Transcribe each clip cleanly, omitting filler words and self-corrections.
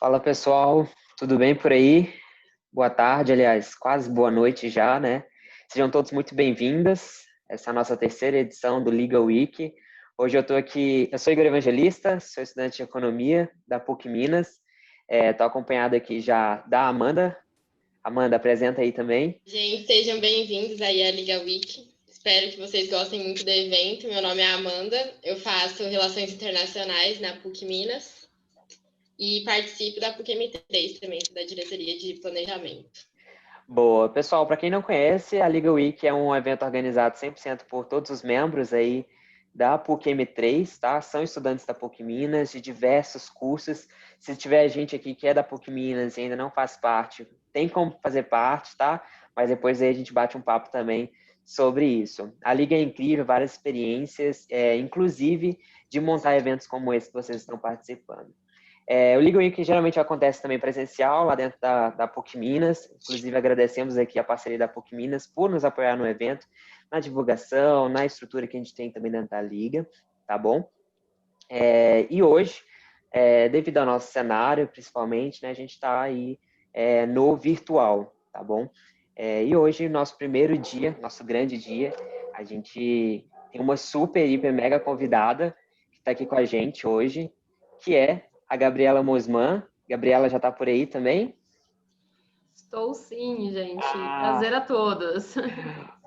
Fala pessoal, tudo bem por aí? Boa tarde, aliás, quase boa noite já, né? Sejam todos muito bem-vindas. Essa é a nossa terceira edição do Legal Week. Hoje eu estou aqui, eu sou Igor Evangelista, sou estudante de Economia da PUC Minas. Estou acompanhado aqui já da Amanda. Amanda, apresenta aí também. Gente, sejam bem-vindos aí à Liga Week. Espero que vocês gostem muito do evento. Meu nome é Amanda, eu faço Relações Internacionais na PUC Minas e participo da PUC M3 também, da Diretoria de Planejamento. Boa. Pessoal, para quem não conhece, a Liga Week é um evento organizado 100% por todos os membros aí da PUC M3, tá? São estudantes da PUC Minas, de diversos cursos. Se tiver gente aqui que é da PUC Minas e ainda não faz parte, tem como fazer parte, tá? Mas depois aí a gente bate um papo também sobre isso. A Liga é incrível, várias experiências, inclusive de montar eventos como esse que vocês estão participando. O Legal Week geralmente acontece também presencial, lá dentro da PUC Minas. Inclusive, agradecemos aqui a parceria da PUC Minas por nos apoiar no evento, na divulgação, na estrutura que a gente tem também dentro da Liga, tá bom? E hoje, devido ao nosso cenário, principalmente, né, a gente está aí no virtual, tá bom? E hoje, nosso primeiro dia, nosso grande dia, a gente tem uma super, hiper, mega convidada que está aqui com a gente hoje, que é a Gabriela Mosman. Gabriela já está por aí também? Estou sim, gente. Prazer a todos.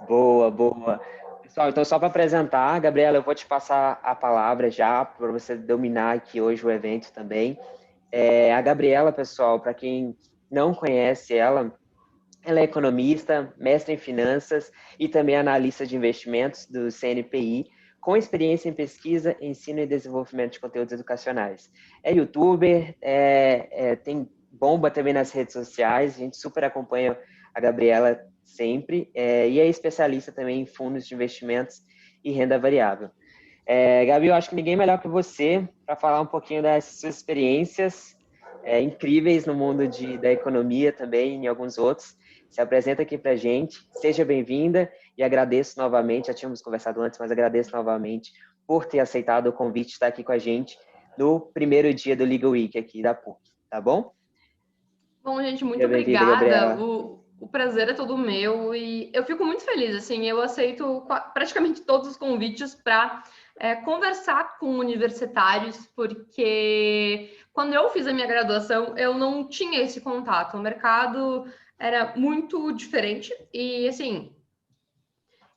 Boa, boa. Pessoal, então só para apresentar, Gabriela, eu vou te passar a palavra já para você dominar aqui hoje o evento também. A Gabriela, pessoal, para quem não conhece ela é economista, mestre em finanças e também analista de investimentos do CNPI, com experiência em pesquisa, ensino e desenvolvimento de conteúdos educacionais. É youtuber, tem bomba também nas redes sociais, a gente super acompanha a Gabriela sempre, e é especialista também em fundos de investimentos e renda variável. Gabi, eu acho que ninguém melhor que você para falar um pouquinho das suas experiências incríveis no mundo da economia também, e em alguns outros. Se apresenta aqui para a gente, seja bem-vinda e agradeço novamente, já tínhamos conversado antes, mas agradeço novamente por ter aceitado o convite de estar aqui com a gente no primeiro dia do Legal Week aqui da PUC, tá bom? Bom, gente, muito obrigada. O prazer é todo meu e eu fico muito feliz, assim, eu aceito praticamente todos os convites para conversar com universitários, porque quando eu fiz a minha graduação, eu não tinha esse contato, o mercado era muito diferente e, assim,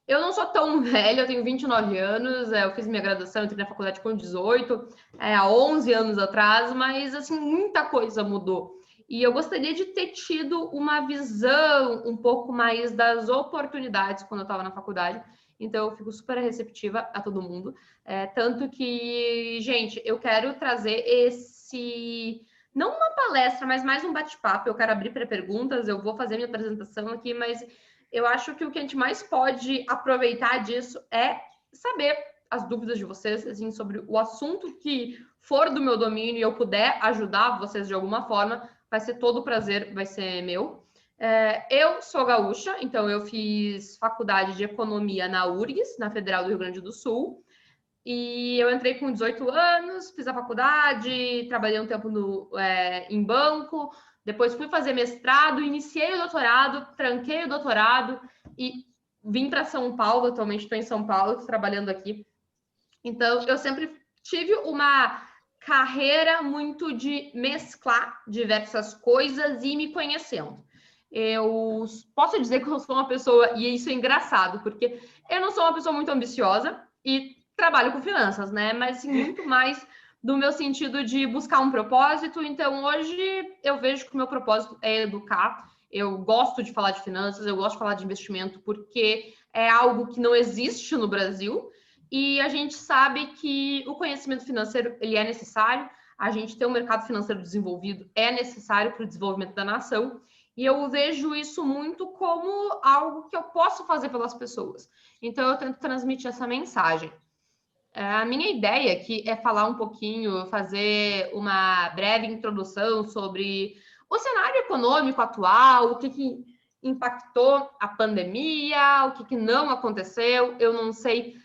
eu não sou tão velha, eu tenho 29 anos, eu fiz minha graduação, entrei na faculdade com 18, há 11 anos atrás, mas, assim, muita coisa mudou. E eu gostaria de ter tido uma visão um pouco mais das oportunidades quando eu estava na faculdade. Então, eu fico super receptiva a todo mundo. Tanto que, gente, eu quero trazer não uma palestra, mas mais um bate-papo. Eu quero abrir para perguntas, eu vou fazer minha apresentação aqui, mas eu acho que o que a gente mais pode aproveitar disso é saber as dúvidas de vocês, assim, sobre o assunto que for do meu domínio e eu puder ajudar vocês de alguma forma, vai ser todo o prazer, vai ser meu. Eu sou gaúcha, então eu fiz faculdade de economia na URGS, na Federal do Rio Grande do Sul, e eu entrei com 18 anos, fiz a faculdade, trabalhei um tempo em banco, depois fui fazer mestrado, iniciei o doutorado, tranquei o doutorado e vim para São Paulo, atualmente estou em São Paulo, trabalhando aqui. Então, eu sempre tive uma carreira muito de mesclar diversas coisas e me conhecendo. Eu posso dizer que eu sou uma pessoa, e isso é engraçado, porque eu não sou uma pessoa muito ambiciosa e trabalho com finanças, né? Mas assim, muito mais do meu sentido de buscar um propósito. Então, hoje eu vejo que o meu propósito é educar. Eu gosto de falar de finanças, eu gosto de falar de investimento, porque é algo que não existe no Brasil. E a gente sabe que o conhecimento financeiro ele é necessário, a gente ter um mercado financeiro desenvolvido é necessário para o desenvolvimento da nação, e eu vejo isso muito como algo que eu posso fazer pelas pessoas. Então, eu tento transmitir essa mensagem. A minha ideia aqui é falar um pouquinho, fazer uma breve introdução sobre o cenário econômico atual, o que impactou a pandemia, o que não aconteceu. Eu não sei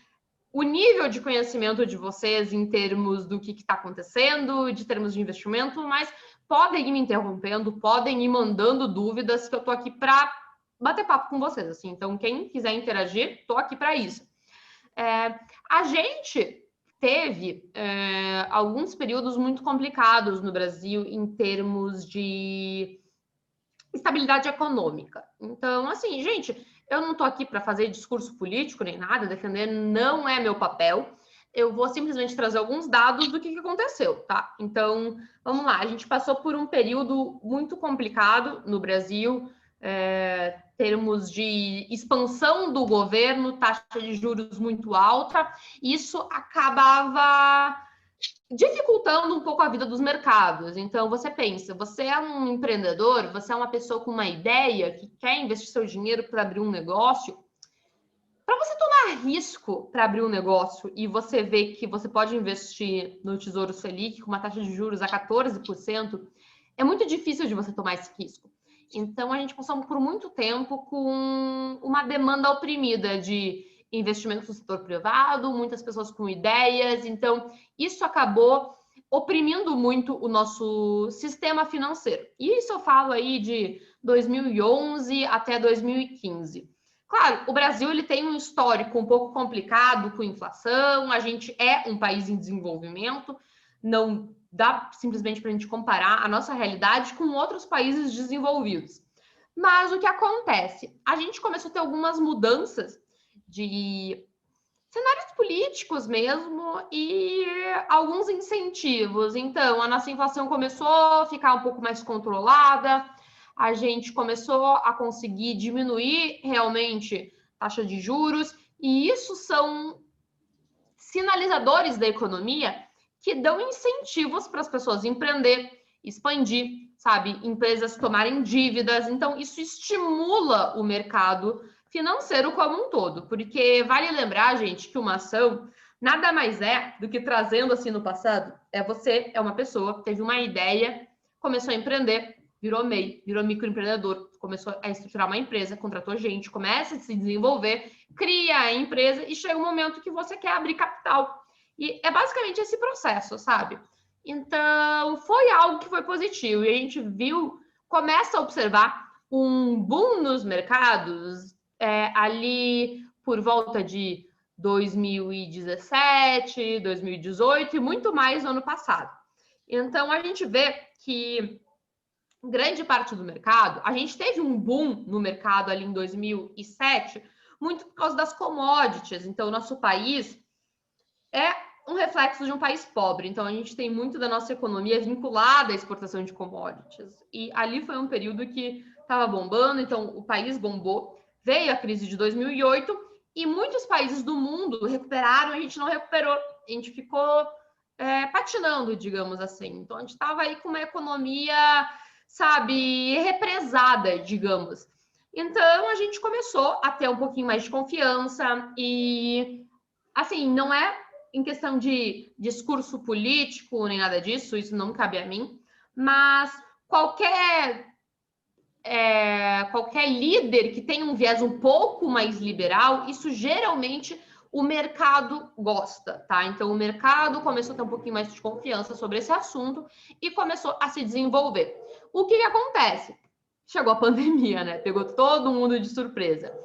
o nível de conhecimento de vocês em termos do que está acontecendo, de termos de investimento, mas podem ir me interrompendo, podem ir mandando dúvidas, que eu tô aqui para bater papo com vocês, assim. Então, quem quiser interagir, tô aqui para isso. A gente teve alguns períodos muito complicados no Brasil em termos de estabilidade econômica. Então, assim, gente, eu não estou aqui para fazer discurso político nem nada, defender não é meu papel. Eu vou simplesmente trazer alguns dados do que aconteceu, tá? Então, vamos lá. A gente passou por um período muito complicado no Brasil, termos de expansão do governo, taxa de juros muito alta. Isso acabava dificultando um pouco a vida dos mercados. Então, você pensa, você é um empreendedor, você é uma pessoa com uma ideia que quer investir seu dinheiro para abrir um negócio. Para você tomar risco para abrir um negócio e você ver que você pode investir no Tesouro Selic com uma taxa de juros a 14%, é muito difícil de você tomar esse risco. Então, a gente passou por muito tempo com uma demanda oprimida de investimento no setor privado, muitas pessoas com ideias. Então, isso acabou oprimindo muito o nosso sistema financeiro. E isso eu falo aí de 2011 até 2015. Claro, o Brasil ele tem um histórico um pouco complicado com inflação, a gente é um país em desenvolvimento, não dá simplesmente para a gente comparar a nossa realidade com outros países desenvolvidos. Mas o que acontece? A gente começou a ter algumas mudanças de cenários políticos mesmo e alguns incentivos. Então, a nossa inflação começou a ficar um pouco mais controlada, a gente começou a conseguir diminuir realmente a taxa de juros, e isso são sinalizadores da economia que dão incentivos para as pessoas empreender, expandir, sabe? Empresas tomarem dívidas. Então, isso estimula o mercado financeiro como um todo, porque vale lembrar, gente, que uma ação nada mais é do que trazendo assim no passado. Você é uma pessoa, teve uma ideia, começou a empreender, virou MEI, virou microempreendedor, começou a estruturar uma empresa, contratou gente, começa a se desenvolver, cria a empresa e chega um momento que você quer abrir capital. E é basicamente esse processo, sabe? Então, foi algo que foi positivo e a gente viu, começa a observar um boom nos mercados ali por volta de 2017, 2018 e muito mais no ano passado. Então, a gente vê que grande parte do mercado, a gente teve um boom no mercado ali em 2007, muito por causa das commodities. Então, o nosso país é um reflexo de um país pobre. Então, a gente tem muito da nossa economia vinculada à exportação de commodities. E ali foi um período que estava bombando, então o país bombou. Veio a crise de 2008 e muitos países do mundo recuperaram, a gente não recuperou. A gente ficou patinando, digamos assim. Então, a gente estava aí com uma economia, sabe, represada, digamos. Então, a gente começou a ter um pouquinho mais de confiança e, assim, não é em questão de discurso político nem nada disso, isso não cabe a mim, mas qualquer líder que tenha um viés um pouco mais liberal, isso geralmente o mercado gosta, tá? Então, o mercado começou a ter um pouquinho mais de confiança sobre esse assunto e começou a se desenvolver. O que acontece? Chegou a pandemia, né? Pegou todo mundo de surpresa.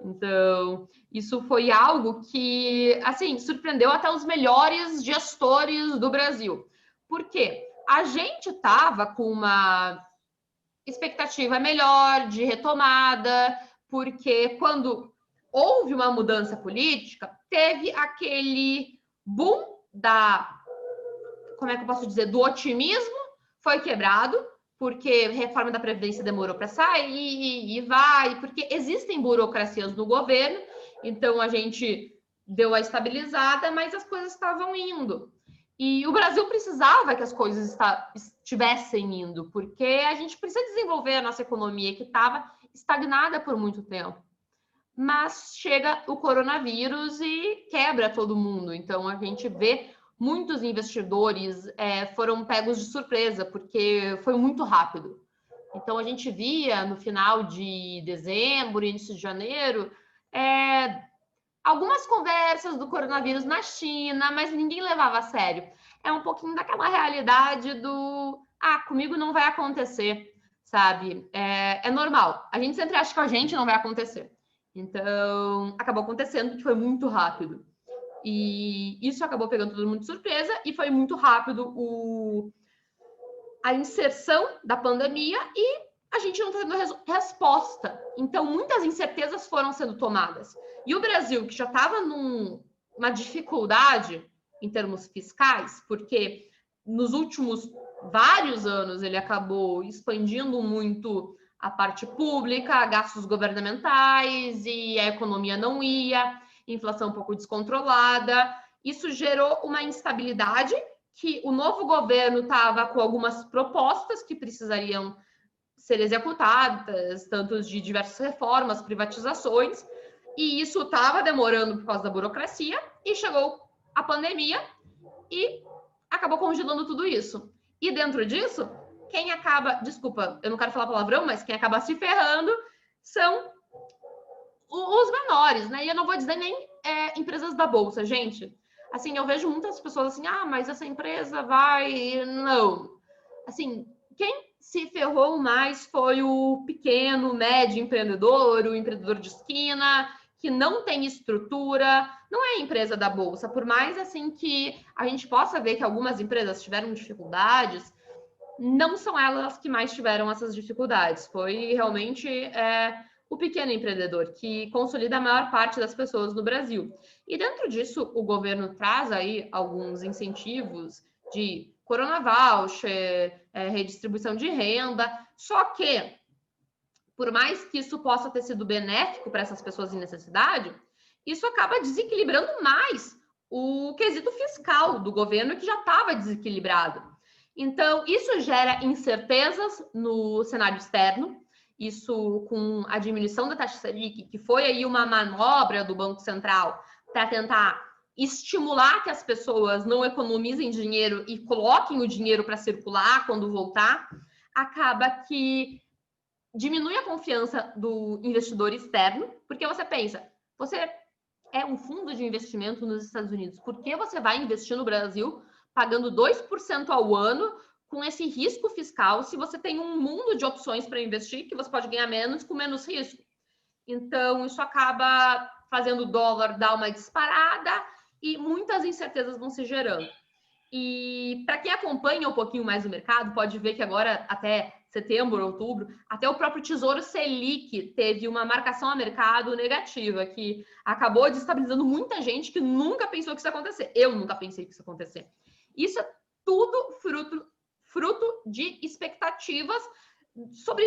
Então, isso foi algo que, assim, surpreendeu até os melhores gestores do Brasil. Por quê? A gente estava com uma expectativa melhor de retomada, porque quando houve uma mudança política, teve aquele boom como é que eu posso dizer, do otimismo, foi quebrado, porque a reforma da Previdência demorou para sair e vai, porque existem burocracias no governo, então a gente deu a estabilizada, mas as coisas estavam indo. E o Brasil precisava que as coisas estivessem indo, porque a gente precisa desenvolver a nossa economia, que estava estagnada por muito tempo. Mas chega o coronavírus e quebra todo mundo. Então, a gente vê muitos investidores foram pegos de surpresa, porque foi muito rápido. Então, a gente via no final de dezembro, início de janeiro, algumas conversas do coronavírus na China, mas ninguém levava a sério. É um pouquinho daquela realidade do comigo não vai acontecer, sabe? É normal. A gente sempre acha que a gente não vai acontecer. Então, acabou acontecendo porque foi muito rápido. E isso acabou pegando todo mundo de surpresa e foi muito rápido a inserção da pandemia e a gente não está tendo resposta. Então, muitas incertezas foram sendo tomadas. E o Brasil, que já estava numa dificuldade em termos fiscais, porque nos últimos vários anos ele acabou expandindo muito a parte pública, gastos governamentais, e a economia não ia, inflação um pouco descontrolada. Isso gerou uma instabilidade que o novo governo estava com algumas propostas que precisariam ser executadas, tanto de diversas reformas, privatizações, e isso estava demorando por causa da burocracia, e chegou a pandemia e acabou congelando tudo isso. E dentro disso, quem acaba, desculpa, eu não quero falar palavrão, mas quem acaba se ferrando são os menores, né? E eu não vou dizer nem empresas da Bolsa, gente. Assim, eu vejo muitas pessoas assim, mas essa empresa vai... Não. Assim, quem se ferrou mais foi o pequeno, médio empreendedor, o empreendedor de esquina, que não tem estrutura, não é empresa da Bolsa. Por mais assim que a gente possa ver que algumas empresas tiveram dificuldades, não são elas que mais tiveram essas dificuldades. Foi realmente o pequeno empreendedor que consolida a maior parte das pessoas no Brasil. E dentro disso, o governo traz aí alguns incentivos de Corona Voucher, redistribuição de renda, só que, por mais que isso possa ter sido benéfico para essas pessoas em necessidade, isso acaba desequilibrando mais o quesito fiscal do governo, que já estava desequilibrado. Então, isso gera incertezas no cenário externo, isso com a diminuição da taxa Selic, que foi aí uma manobra do Banco Central para tentar estimular que as pessoas não economizem dinheiro e coloquem o dinheiro para circular quando voltar, acaba que diminui a confiança do investidor externo, porque você pensa, você é um fundo de investimento nos Estados Unidos, por que você vai investir no Brasil pagando 2% ao ano com esse risco fiscal, se você tem um mundo de opções para investir, que você pode ganhar menos com menos risco? Então, isso acaba fazendo o dólar dar uma disparada e muitas incertezas vão se gerando. E para quem acompanha um pouquinho mais o mercado, pode ver que agora, até setembro, outubro, até o próprio Tesouro Selic teve uma marcação a mercado negativa, que acabou destabilizando muita gente que nunca pensou que isso ia acontecer. Eu nunca pensei que isso ia acontecer. Isso é tudo fruto de expectativas sobre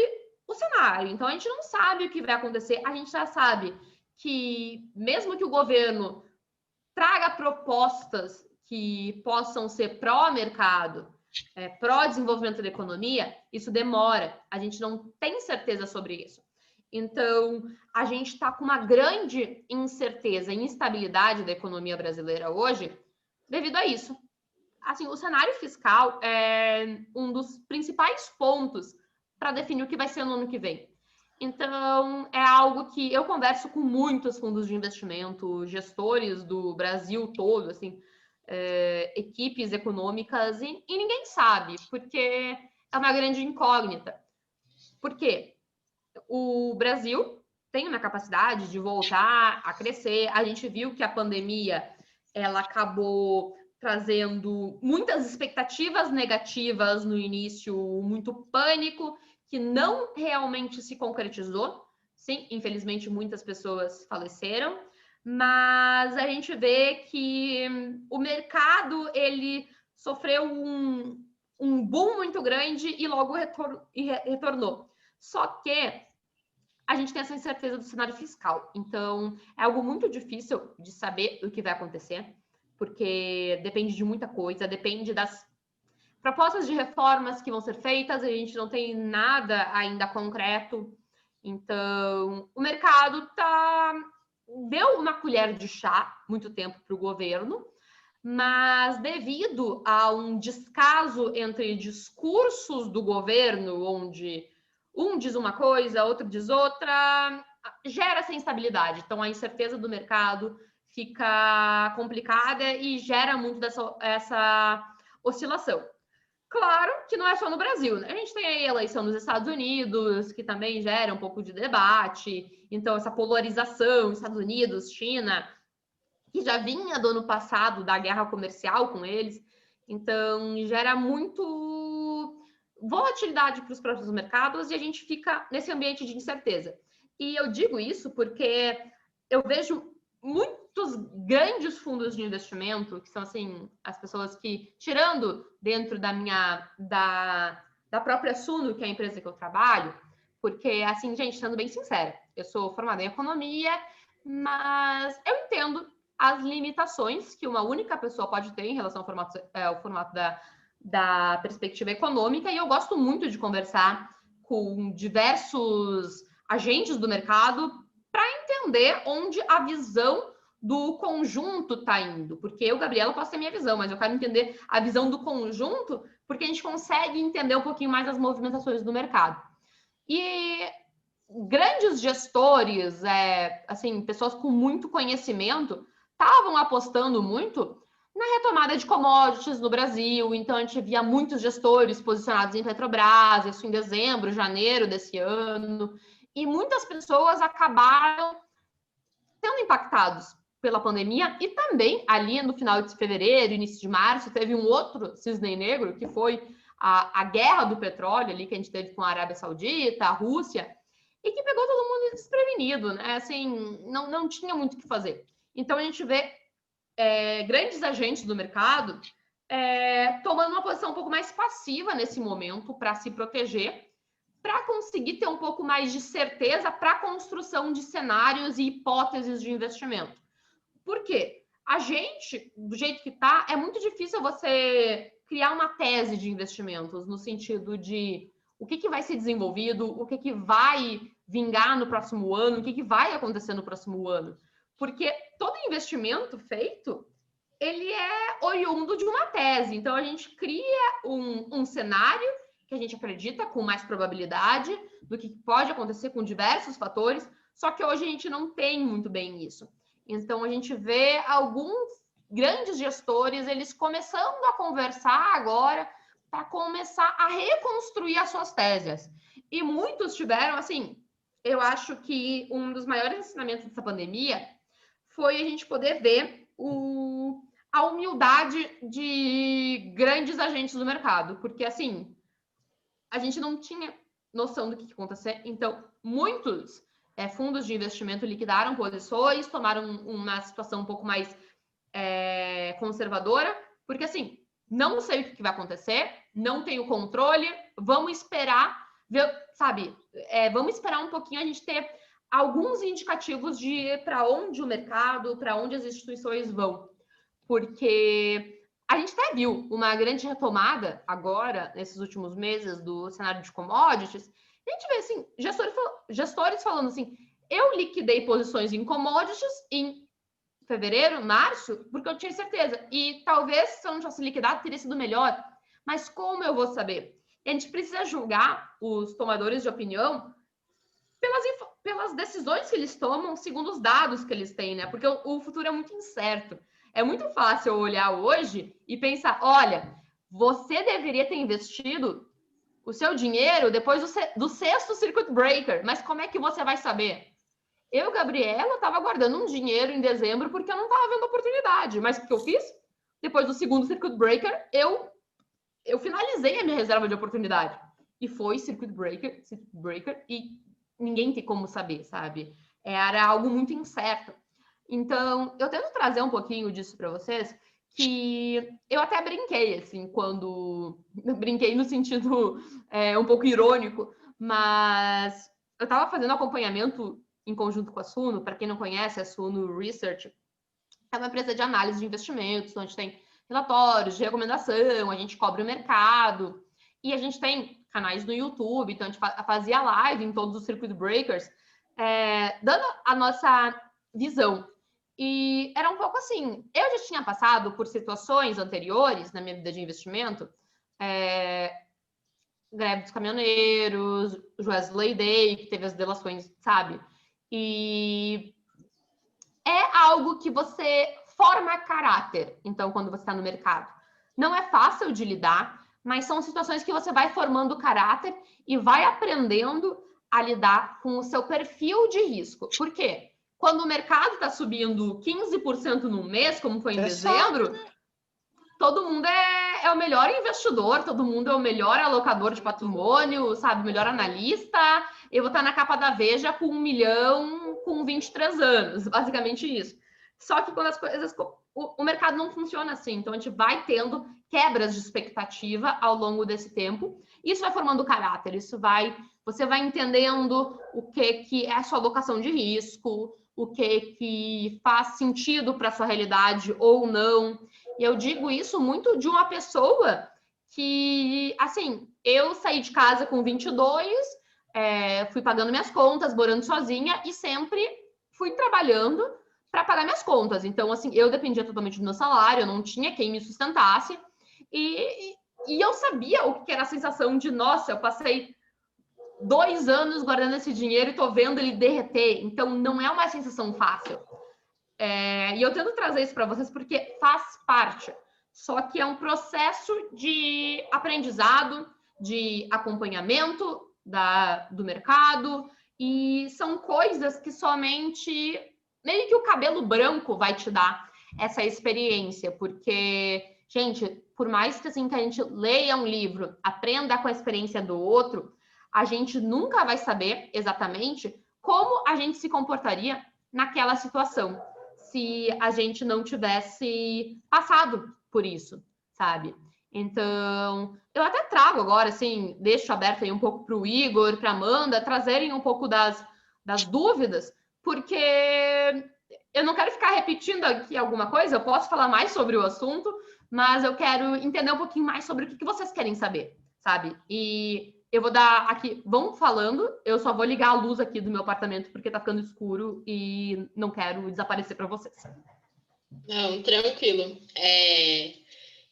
o cenário. Então, a gente não sabe o que vai acontecer. A gente já sabe que, mesmo que o governo traga propostas que possam ser pró-mercado, pró-desenvolvimento da economia, isso demora. A gente não tem certeza sobre isso. Então, a gente está com uma grande incerteza e instabilidade da economia brasileira hoje devido a isso. Assim, o cenário fiscal é um dos principais pontos para definir o que vai ser no ano que vem. Então, é algo que eu converso com muitos fundos de investimento, gestores do Brasil todo, assim, equipes econômicas, e ninguém sabe, porque é uma grande incógnita. Por quê? O Brasil tem uma capacidade de voltar a crescer. A gente viu que a pandemia ela acabou trazendo muitas expectativas negativas no início, muito pânico, que não realmente se concretizou. Sim, infelizmente muitas pessoas faleceram, mas a gente vê que o mercado ele sofreu um boom muito grande e logo retornou. Só que a gente tem essa incerteza do cenário fiscal. Então, é algo muito difícil de saber o que vai acontecer, porque depende de muita coisa, depende das propostas de reformas que vão ser feitas, a gente não tem nada ainda concreto. Então, o mercado deu uma colher de chá muito tempo para o governo, mas devido a um descaso entre discursos do governo, onde um diz uma coisa, outro diz outra, gera essa instabilidade. Então, a incerteza do mercado fica complicada e gera muito essa oscilação. Claro que não é só no Brasil, né? A gente tem aí a eleição nos Estados Unidos, que também gera um pouco de debate. Então, essa polarização, Estados Unidos, China, que já vinha do ano passado da guerra comercial com eles. Então, gera muito volatilidade para os próprios mercados e a gente fica nesse ambiente de incerteza. E eu digo isso porque eu vejo muitos grandes fundos de investimento, que são assim, as pessoas que, tirando dentro da própria Suno, que é a empresa que eu trabalho, porque, assim, gente, sendo bem sincera, eu sou formada em economia, mas eu entendo as limitações que uma única pessoa pode ter em relação ao formato da perspectiva econômica, e eu gosto muito de conversar com diversos agentes do mercado para entender onde a visão do conjunto está indo. Porque eu, Gabriela, posso ter minha visão, mas eu quero entender a visão do conjunto, porque a gente consegue entender um pouquinho mais as movimentações do mercado. E grandes gestores, assim, pessoas com muito conhecimento, estavam apostando muito na retomada de commodities no Brasil. Então, a gente via muitos gestores posicionados em Petrobras, isso em dezembro, janeiro desse ano. E muitas pessoas acabaram sendo impactados pela pandemia e também ali no final de fevereiro, início de março, teve um outro cisne negro, que foi a guerra do petróleo ali que a gente teve com a Arábia Saudita, a Rússia, e que pegou todo mundo desprevenido, né? Assim, não tinha muito o que fazer. Então, a gente vê grandes agentes do mercado tomando uma posição um pouco mais passiva nesse momento para se proteger, para conseguir ter um pouco mais de certeza para a construção de cenários e hipóteses de investimento. Por quê? A gente, do jeito que está, é muito difícil você criar uma tese de investimentos, no sentido de o que vai ser desenvolvido, o que vai vingar no próximo ano, o que vai acontecer no próximo ano. Porque todo investimento feito, ele é oriundo de uma tese. Então, a gente cria um cenário que a gente acredita com mais probabilidade do que pode acontecer com diversos fatores, só que hoje a gente não tem muito bem isso. Então, a gente vê alguns grandes gestores, eles começando a conversar agora para começar a reconstruir as suas teses. E muitos tiveram, assim, eu acho que um dos maiores ensinamentos dessa pandemia foi a gente poder ver a humildade de grandes agentes do mercado, porque, assim, a gente não tinha noção do que ia acontecer. Então, muitos fundos de investimento liquidaram posições, tomaram uma situação um pouco mais conservadora, porque, assim, não sei o que vai acontecer, não tenho controle, vamos esperar, ver, sabe? Vamos esperar um pouquinho a gente ter alguns indicativos de para onde o mercado, para onde as instituições vão. Porque a gente até viu uma grande retomada agora, nesses últimos meses, do cenário de commodities. A gente vê, assim, gestores falando assim, eu liquidei posições em commodities em fevereiro, março, porque eu tinha certeza. E talvez, se eu não tivesse liquidado, teria sido melhor. Mas como eu vou saber? E a gente precisa julgar os tomadores de opinião pelas decisões que eles tomam, segundo os dados que eles têm, né? Porque o futuro é muito incerto. É muito fácil eu olhar hoje e pensar, olha, você deveria ter investido o seu dinheiro depois do sexto circuit breaker, mas como é que você vai saber? Eu, Gabriela, estava guardando um dinheiro em dezembro porque eu não estava vendo oportunidade, mas o que eu fiz? Depois do segundo circuit breaker, eu finalizei a minha reserva de oportunidade. E foi circuit breaker e ninguém tem como saber, sabe? Era algo muito incerto. Então, eu tento trazer um pouquinho disso para vocês, que eu até brinquei, assim, quando... Brinquei no sentido um pouco irônico, mas eu estava fazendo acompanhamento em conjunto com a Suno. Para quem não conhece, a Suno Research é uma empresa de análise de investimentos, onde tem relatórios de recomendação, a gente cobre o mercado, e a gente tem canais no YouTube, então a gente fazia live em todos os circuit breakers, dando a nossa visão. E era um pouco assim, eu já tinha passado por situações anteriores na minha vida de investimento, greve dos caminhoneiros, Wesley Day, que teve as delações, sabe? E é algo que você forma caráter, então, quando você está no mercado. Não é fácil de lidar, mas são situações que você vai formando caráter e vai aprendendo a lidar com o seu perfil de risco. Por quê? Quando o mercado está subindo 15% no mês, como foi em dezembro, todo mundo é o melhor investidor, todo mundo é o melhor alocador de patrimônio, sabe? O melhor analista. Eu vou estar na capa da Veja com 1 milhão com 23 anos, basicamente isso. Só que quando as coisas... O mercado não funciona assim, então a gente vai tendo quebras de expectativa ao longo desse tempo. Isso vai formando caráter, você vai entendendo o que é a sua alocação de risco, o que faz sentido para a sua realidade ou não. E eu digo isso muito de uma pessoa que, assim, eu saí de casa com 22, fui pagando minhas contas, morando sozinha e sempre fui trabalhando para pagar minhas contas. Então, assim, eu dependia totalmente do meu salário, eu não tinha quem me sustentasse. E eu sabia o que era a sensação de, nossa, eu passei 2 anos guardando esse dinheiro e tô vendo ele derreter. Então, não é uma sensação fácil. E eu tento trazer isso para vocês porque faz parte. Só que é um processo de aprendizado, de acompanhamento do mercado, e são coisas que somente meio que o cabelo branco vai te dar essa experiência, porque, gente, por mais que, assim, que a gente leia um livro, aprenda com a experiência do outro, a gente nunca vai saber exatamente como a gente se comportaria naquela situação, se a gente não tivesse passado por isso, sabe? Então, eu até trago agora, assim, deixo aberto aí um pouco para o Igor, para a Amanda, trazerem um pouco das dúvidas, porque eu não quero ficar repetindo aqui alguma coisa, eu posso falar mais sobre o assunto, mas eu quero entender um pouquinho mais sobre o que vocês querem saber, sabe? E eu vou dar aqui, vão falando, eu só vou ligar a luz aqui do meu apartamento porque tá ficando escuro e não quero desaparecer para vocês. Não, tranquilo.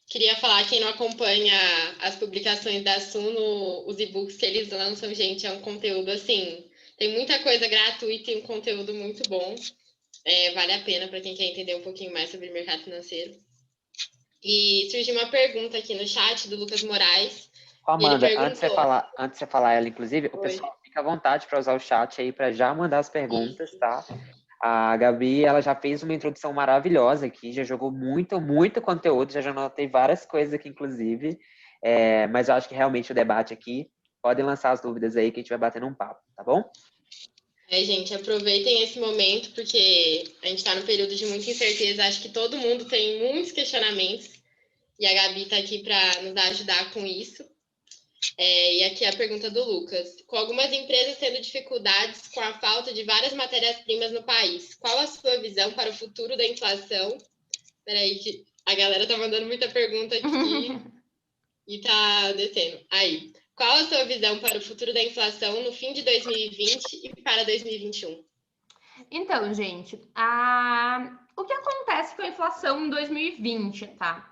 Queria falar, quem não acompanha as publicações da Suno, os e-books que eles lançam, gente, é um conteúdo assim, tem muita coisa gratuita e um conteúdo muito bom. Vale a pena para quem quer entender um pouquinho mais sobre o mercado financeiro. E surgiu uma pergunta aqui no chat do Lucas Moraes. Amanda, antes de você falar ela, inclusive, o pessoal fica à vontade para usar o chat aí para já mandar as perguntas, tá? A Gabi, ela já fez uma introdução maravilhosa aqui, já jogou muito conteúdo, já anotei várias coisas aqui, inclusive, mas eu acho que realmente o debate aqui, podem lançar as dúvidas aí que a gente vai batendo um papo, tá bom? Gente, aproveitem esse momento, porque a gente está num período de muita incerteza, acho que todo mundo tem muitos questionamentos, e a Gabi está aqui para nos ajudar com isso. E aqui a pergunta do Lucas. Com algumas empresas tendo dificuldades com a falta de várias matérias-primas no país, qual a sua visão para o futuro da inflação? Peraí, que a galera tá mandando muita pergunta aqui e tá descendo. Aí, qual a sua visão para o futuro da inflação no fim de 2020 e para 2021? Então, gente, o que acontece com a inflação em 2020, tá?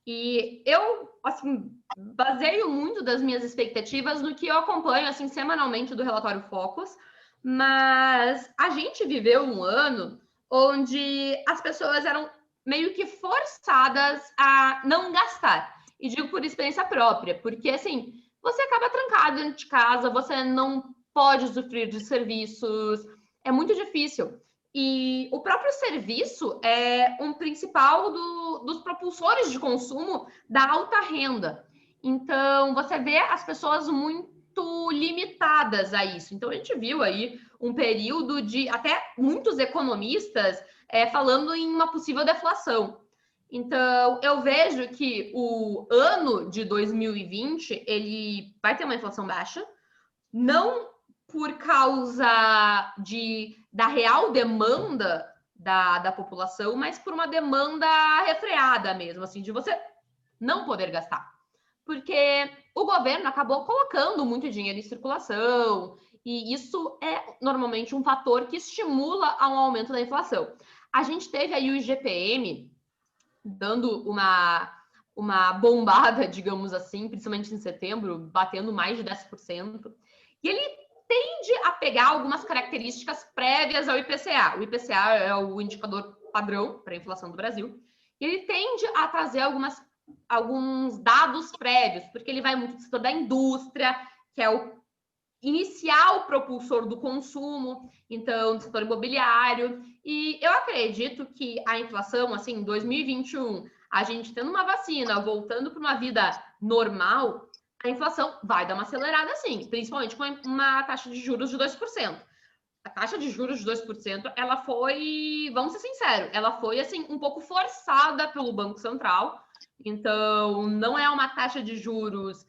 E eu, assim, baseio muito das minhas expectativas no que eu acompanho, assim, semanalmente do relatório Focus, mas a gente viveu um ano onde as pessoas eram meio que forçadas a não gastar. E digo por experiência própria, porque, assim, você acaba trancado dentro de casa, você não pode usufruir de serviços, é muito difícil. E o próprio serviço é um principal dos propulsores de consumo da alta renda. Então, você vê as pessoas muito limitadas a isso. Então, a gente viu aí um período de até muitos economistas falando em uma possível deflação. Então, eu vejo que o ano de 2020, ele vai ter uma inflação baixa, não por causa da real demanda da população, mas por uma demanda refreada mesmo, assim, de você não poder gastar. Porque o governo acabou colocando muito dinheiro em circulação, e isso é normalmente um fator que estimula a um aumento da inflação. A gente teve aí o IGPM dando uma bombada, digamos assim, principalmente em setembro, batendo mais de 10%, e ele tende a pegar algumas características prévias ao IPCA. O IPCA é o indicador padrão para a inflação do Brasil. E ele tende a trazer algumas alguns dados prévios, porque ele vai muito do setor da indústria, que é o inicial propulsor do consumo, então, do setor imobiliário. E eu acredito que a inflação, assim, em 2021, a gente tendo uma vacina, voltando para uma vida normal, a inflação vai dar uma acelerada, sim, principalmente com uma taxa de juros de 2%. A taxa de juros de 2%, ela foi, vamos ser sinceros, ela foi, assim, um pouco forçada pelo Banco Central. Então, não é uma taxa de juros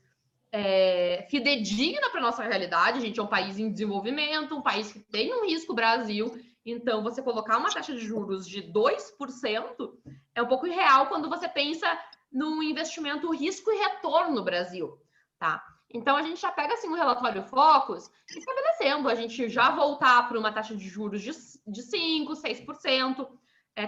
fidedigna para a nossa realidade. A gente é um país em desenvolvimento, um país que tem um risco Brasil. Então, você colocar uma taxa de juros de 2% é um pouco irreal quando você pensa no investimento risco e retorno no Brasil, tá? Então, a gente já pega, assim, o relatório Focus estabelecendo a gente já voltar para uma taxa de juros de 5%, 6%,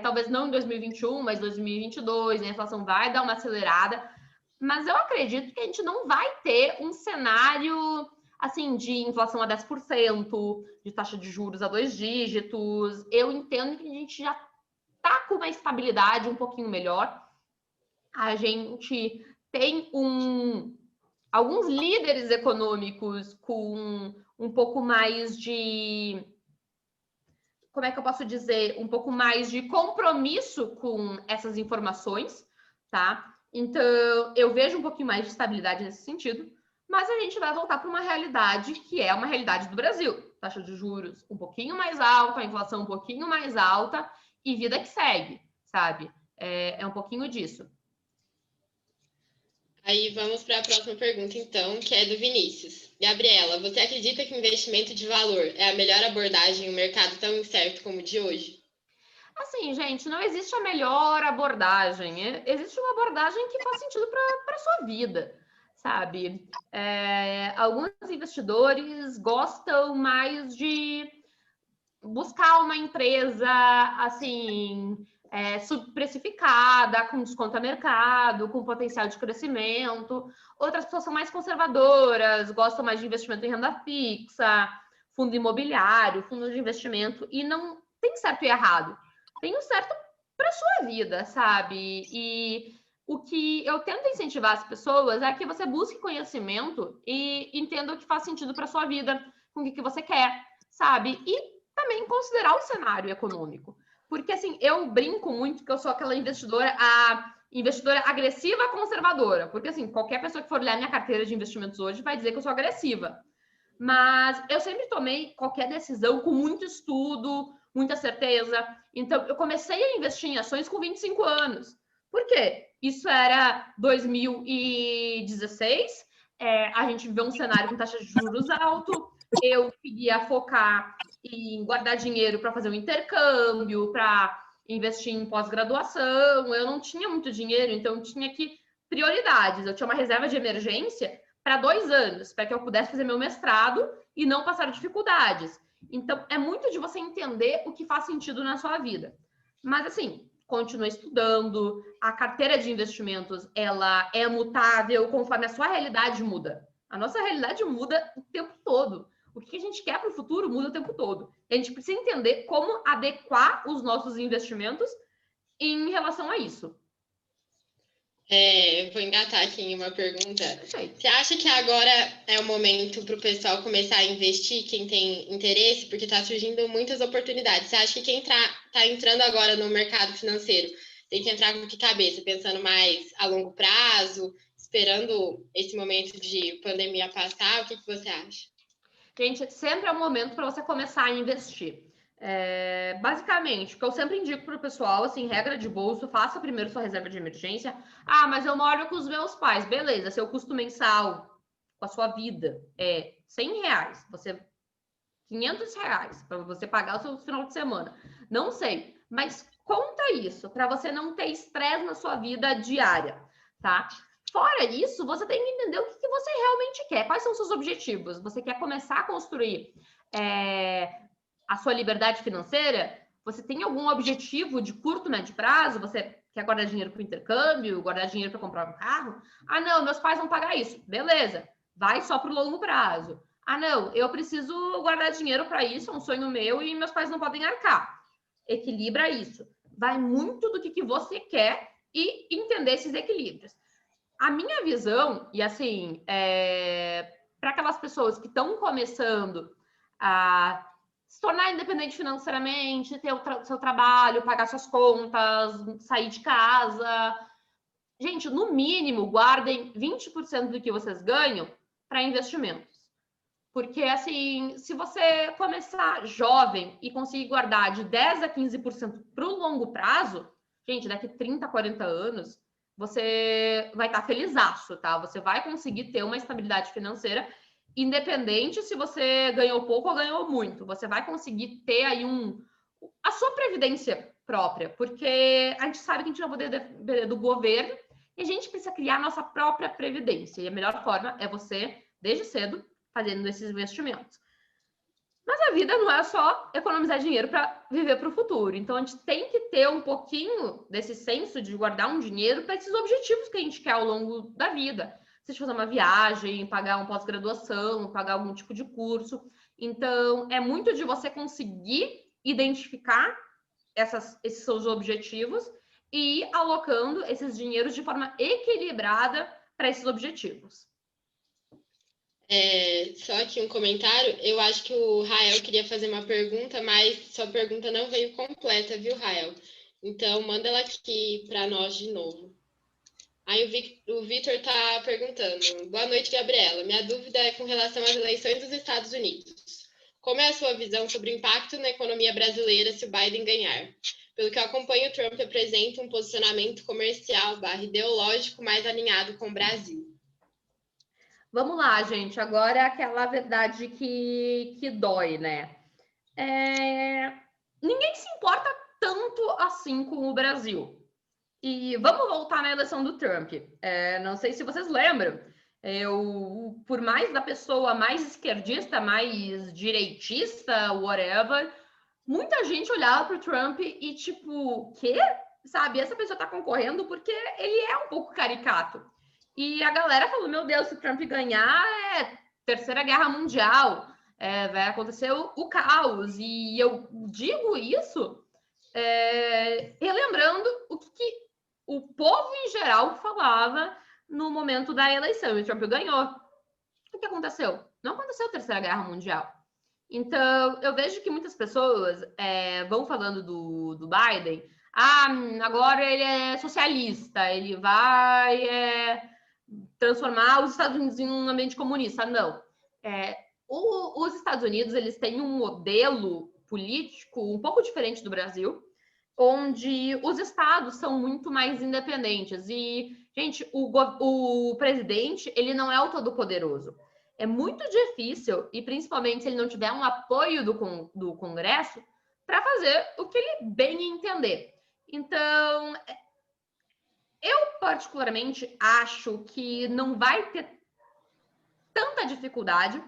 talvez não em 2021, mas 2022, a inflação vai dar uma acelerada, mas eu acredito que a gente não vai ter um cenário, assim, de inflação a 10%, de taxa de juros a 2 dígitos. Eu entendo que a gente já está com uma estabilidade um pouquinho melhor. A gente tem alguns líderes econômicos com um pouco mais de... Como é que eu posso dizer? Um pouco mais de compromisso com essas informações, tá? Então, eu vejo um pouquinho mais de estabilidade nesse sentido, mas a gente vai voltar para uma realidade que é uma realidade do Brasil. Taxa de juros um pouquinho mais alta, a inflação um pouquinho mais alta e vida que segue, sabe? É um pouquinho disso. Aí vamos para a próxima pergunta, então, que é do Vinícius. Gabriela, você acredita que o investimento de valor é a melhor abordagem em um mercado tão incerto como o de hoje? Assim, gente, não existe a melhor abordagem. Existe uma abordagem que faz sentido para a sua vida, sabe? Alguns investidores gostam mais de buscar uma empresa, assim, subprecificada, com desconto a mercado, com potencial de crescimento. Outras pessoas são mais conservadoras, gostam mais de investimento em renda fixa, fundo imobiliário, fundo de investimento, e não tem certo e errado. Tem o certo para sua vida, sabe? E o que eu tento incentivar as pessoas é que você busque conhecimento e entenda o que faz sentido para sua vida, com o que você quer, sabe? E também considerar o cenário econômico. Porque, assim, eu brinco muito que eu sou aquela investidora agressiva conservadora. Porque, assim, qualquer pessoa que for olhar minha carteira de investimentos hoje vai dizer que eu sou agressiva. Mas eu sempre tomei qualquer decisão com muito estudo, muita certeza. Então, eu comecei a investir em ações com 25 anos. Por quê? Isso era 2016, a gente viveu um cenário com taxa de juros alto, eu queria focar em guardar dinheiro para fazer um intercâmbio, para investir em pós-graduação, eu não tinha muito dinheiro, então eu tinha prioridades. Eu tinha uma reserva de emergência para 2 anos, para que eu pudesse fazer meu mestrado e não passar dificuldades. Então, é muito de você entender o que faz sentido na sua vida. Mas, assim, continue estudando. A carteira de investimentos, ela é mutável conforme a sua realidade muda. A nossa realidade muda o tempo todo. O que a gente quer para o futuro muda o tempo todo. A gente precisa entender como adequar os nossos investimentos em relação a isso. Vou engatar aqui em uma pergunta. Você acha que agora é o momento para o pessoal começar a investir, quem tem interesse, porque está surgindo muitas oportunidades? Você acha que quem está entrando agora no mercado financeiro tem que entrar com que cabeça, pensando mais a longo prazo, esperando esse momento de pandemia passar? O que você acha? Gente, sempre é o momento para você começar a investir. Basicamente, o que eu sempre indico para o pessoal, assim, regra de bolso, faça primeiro sua reserva de emergência. Ah, mas eu moro com os meus pais. Beleza, seu custo mensal com a sua vida é R$100, R$500 para você pagar o seu final de semana. Não sei, mas conta isso para você não ter estresse na sua vida diária, tá? Fora isso, você tem que entender o que você realmente quer. Quais são os seus objetivos? Você quer começar a construir a sua liberdade financeira? Você tem algum objetivo de curto, médio prazo? Você quer guardar dinheiro para o intercâmbio? Guardar dinheiro para comprar um carro? Ah, não, meus pais vão pagar isso. Beleza, vai só para o longo prazo. Ah, não, eu preciso guardar dinheiro para isso, é um sonho meu e meus pais não podem arcar. Equilibra isso. Vai muito do que você quer e entender esses equilíbrios. A minha visão, e assim, para aquelas pessoas que estão começando a se tornar independente financeiramente, ter o seu trabalho, pagar suas contas, sair de casa. Gente, no mínimo, guardem 20% do que vocês ganham para investimentos. Porque, assim, se você começar jovem e conseguir guardar de 10% a 15% para o longo prazo, gente, daqui 30, 40 anos, você vai estar felizaço, tá? Você vai conseguir ter uma estabilidade financeira, independente se você ganhou pouco ou ganhou muito. Você vai conseguir ter aí a sua previdência própria, porque a gente sabe que a gente não vai poder depender do governo e a gente precisa criar a nossa própria previdência. E a melhor forma é você, desde cedo, fazendo esses investimentos. Mas a vida não é só economizar dinheiro para viver para o futuro. Então, a gente tem que ter um pouquinho desse senso de guardar um dinheiro para esses objetivos que a gente quer ao longo da vida. Seja fazer uma viagem, pagar uma pós-graduação, pagar algum tipo de curso. Então, é muito de você conseguir identificar esses seus objetivos e ir alocando esses dinheiros de forma equilibrada para esses objetivos. Só aqui um comentário. Eu acho que o Rael queria fazer uma pergunta, mas sua pergunta não veio completa, viu, Rael? Então, manda ela aqui para nós de novo. Aí o Vitor está perguntando. Boa noite, Gabriela. Minha dúvida é com relação às eleições dos Estados Unidos. Como é a sua visão sobre o impacto na economia brasileira se o Biden ganhar? Pelo que eu acompanho, o Trump apresenta um posicionamento comercial / ideológico mais alinhado com o Brasil. Vamos lá, gente. Agora é aquela verdade que dói, né? Ninguém se importa tanto assim com o Brasil. E vamos voltar na eleição do Trump. Não sei se vocês lembram. Por mais da pessoa mais esquerdista, mais direitista, whatever, muita gente olhava para o Trump e tipo, quê? Sabe? Essa pessoa está concorrendo porque ele é um pouco caricato. E a galera falou, meu Deus, se o Trump ganhar, Terceira Guerra Mundial, vai acontecer o caos. E eu digo isso relembrando o que o povo em geral falava no momento da eleição. E o Trump ganhou. O que aconteceu? Não aconteceu a Terceira Guerra Mundial. Então, eu vejo que muitas pessoas vão falando do Biden, agora ele é socialista, ele vai transformar os Estados Unidos em um ambiente comunista. Não. Os Estados Unidos, eles têm um modelo político um pouco diferente do Brasil, onde os estados são muito mais independentes. E, gente, o presidente, ele não é o todo-poderoso. É muito difícil, e principalmente se ele não tiver um apoio do Congresso, para fazer o que ele bem entender. Então, eu particularmente acho que não vai ter tanta dificuldade.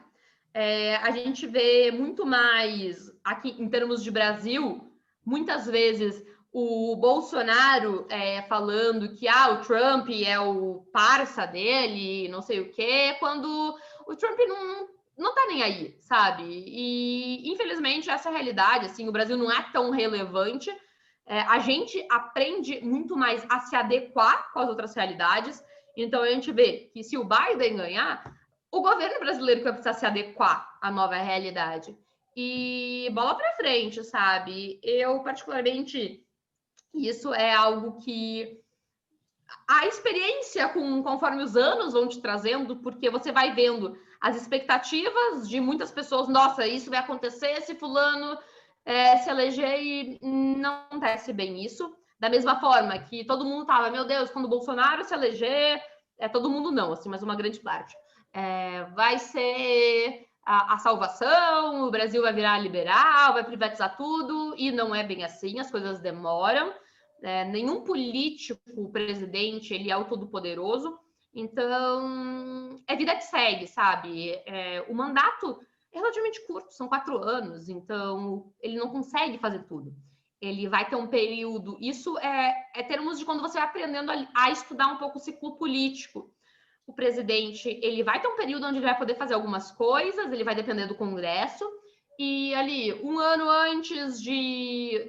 A gente vê muito mais aqui em termos de Brasil, muitas vezes o Bolsonaro falando que o Trump é o parça dele, não sei o quê, quando o Trump não tá nem aí, sabe? E infelizmente essa é a realidade, assim, o Brasil não é tão relevante. A gente aprende muito mais a se adequar com as outras realidades. Então a gente vê que se o Biden ganhar, o governo brasileiro vai precisar se adequar à nova realidade. E bola para frente, sabe? Eu, particularmente, isso é algo que a experiência, conforme os anos vão te trazendo, porque você vai vendo as expectativas de muitas pessoas, nossa, isso vai acontecer se fulano se eleger, e não acontece bem isso. Da mesma forma que todo mundo tava, meu Deus, quando o Bolsonaro se eleger, todo mundo não, assim, mas uma grande parte. Vai ser a salvação, o Brasil vai virar liberal, vai privatizar tudo, e não é bem assim, as coisas demoram. Nenhum político, presidente, ele é o todo-poderoso. Então, é vida que segue, sabe? O mandato é relativamente curto, são 4 anos, então ele não consegue fazer tudo. Ele vai ter um período... Isso é termos de quando você vai aprendendo a estudar um pouco o ciclo político. O presidente, ele vai ter um período onde ele vai poder fazer algumas coisas, ele vai depender do Congresso, e ali, 1 ano antes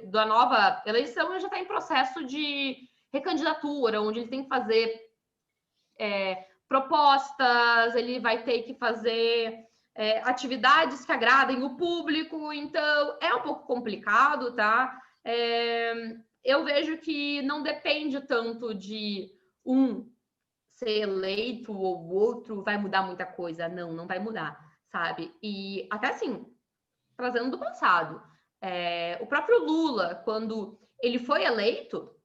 da nova eleição, ele já está em processo de recandidatura, onde ele tem que fazer propostas, ele vai ter que fazer atividades que agradem o público, então é um pouco complicado, tá? Eu vejo que não depende tanto de um ser eleito ou o outro vai mudar muita coisa. Não vai mudar, sabe? E até assim, trazendo do passado, o próprio Lula, quando ele foi eleito,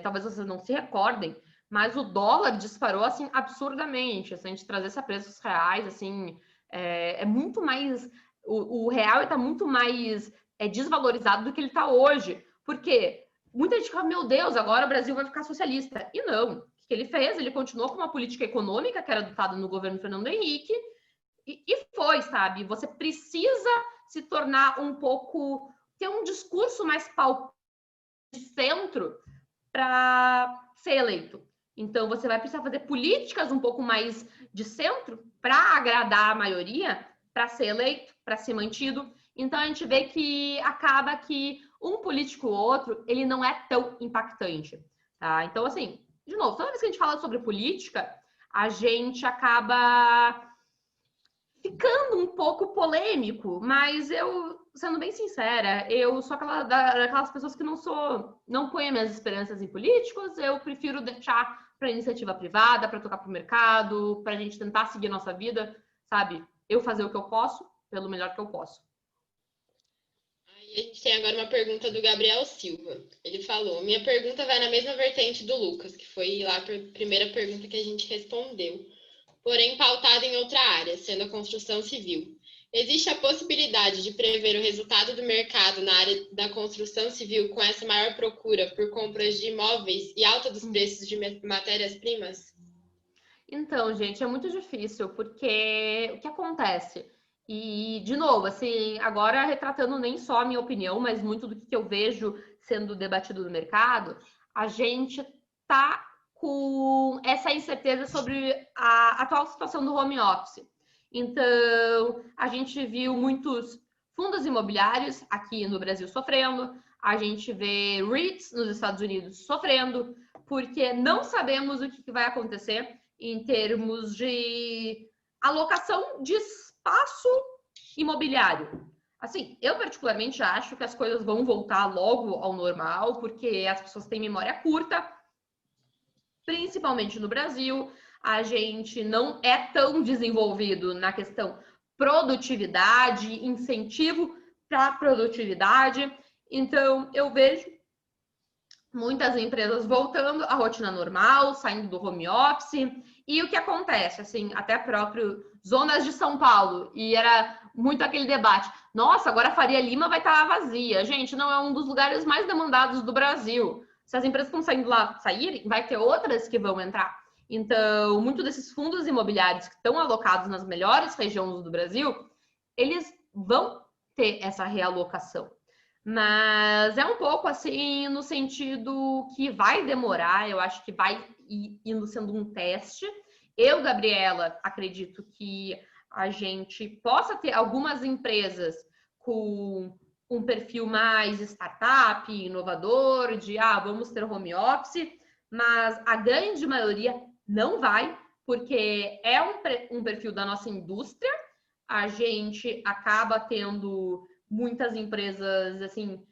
talvez vocês não se recordem, mas o dólar disparou assim absurdamente. Se a gente trazer a preços reais, assim, é muito mais. O real está muito mais desvalorizado do que ele está hoje. Porque muita gente fala, meu Deus, agora o Brasil vai ficar socialista. E não. O que ele fez? Ele continuou com uma política econômica que era adotada no governo Fernando Henrique e foi, sabe? Você precisa se tornar um pouco, ter um discurso mais palpável de centro para ser eleito. Então, você vai precisar fazer políticas um pouco mais de centro para agradar a maioria, para ser eleito, para ser mantido. Então, a gente vê que acaba que um político ou outro, ele não é tão impactante. Tá? Então, assim, de novo, toda vez que a gente fala sobre política, a gente acaba ficando um pouco polêmico, mas eu, sendo bem sincera, eu sou daquelas pessoas que não ponho minhas esperanças em políticos, eu prefiro deixar para iniciativa privada, para tocar para o mercado, para a gente tentar seguir a nossa vida, sabe? Eu fazer o que eu posso, pelo melhor que eu posso. E a gente tem agora uma pergunta do Gabriel Silva. Ele falou, minha pergunta vai na mesma vertente do Lucas, que foi lá a primeira pergunta que a gente respondeu, porém pautada em outra área, sendo a construção civil. Existe a possibilidade de prever o resultado do mercado na área da construção civil com essa maior procura por compras de imóveis e alta dos preços de matérias-primas? Então, gente, é muito difícil, porque o que acontece? E, de novo, assim, agora retratando nem só a minha opinião, mas muito do que eu vejo sendo debatido no mercado, a gente tá com essa incerteza sobre a atual situação do home office. Então, a gente viu muitos fundos imobiliários aqui no Brasil sofrendo, a gente vê REITs nos Estados Unidos sofrendo, porque não sabemos o que vai acontecer em termos de alocação de espaço imobiliário. Assim, eu particularmente acho que as coisas vão voltar logo ao normal, porque as pessoas têm memória curta, principalmente no Brasil. A gente não é tão desenvolvido na questão produtividade, incentivo para produtividade. Então, eu vejo muitas empresas voltando à rotina normal, saindo do home office. E o que acontece, assim, até próprio zonas de São Paulo, e era muito aquele debate, nossa, agora a Faria Lima vai estar vazia. Gente, não é um dos lugares mais demandados do Brasil. Se as empresas estão saindo lá, saírem, vai ter outras que vão entrar. Então, muito desses fundos imobiliários que estão alocados nas melhores regiões do Brasil, eles vão ter essa realocação. Mas é um pouco assim no sentido que vai demorar, eu acho que vai indo sendo um teste. Eu, Gabriela, acredito que a gente possa ter algumas empresas com um perfil mais startup, inovador, de vamos ter home office, mas a grande maioria não vai, porque é um perfil da nossa indústria, a gente acaba tendo muitas empresas, assim,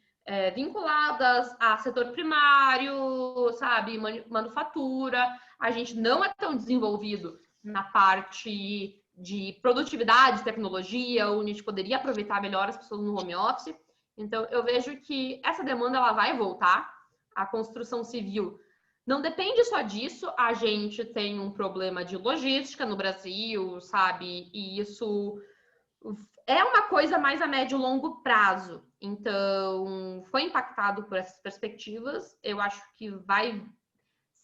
vinculadas a setor primário, sabe, manufatura. A gente não é tão desenvolvido na parte de produtividade, tecnologia, onde a gente poderia aproveitar melhor as pessoas no home office. Então, eu vejo que essa demanda ela vai voltar. A construção civil não depende só disso. A gente tem um problema de logística no Brasil, sabe? E isso é uma coisa mais a médio e longo prazo. Então, foi impactado por essas perspectivas. Eu acho que vai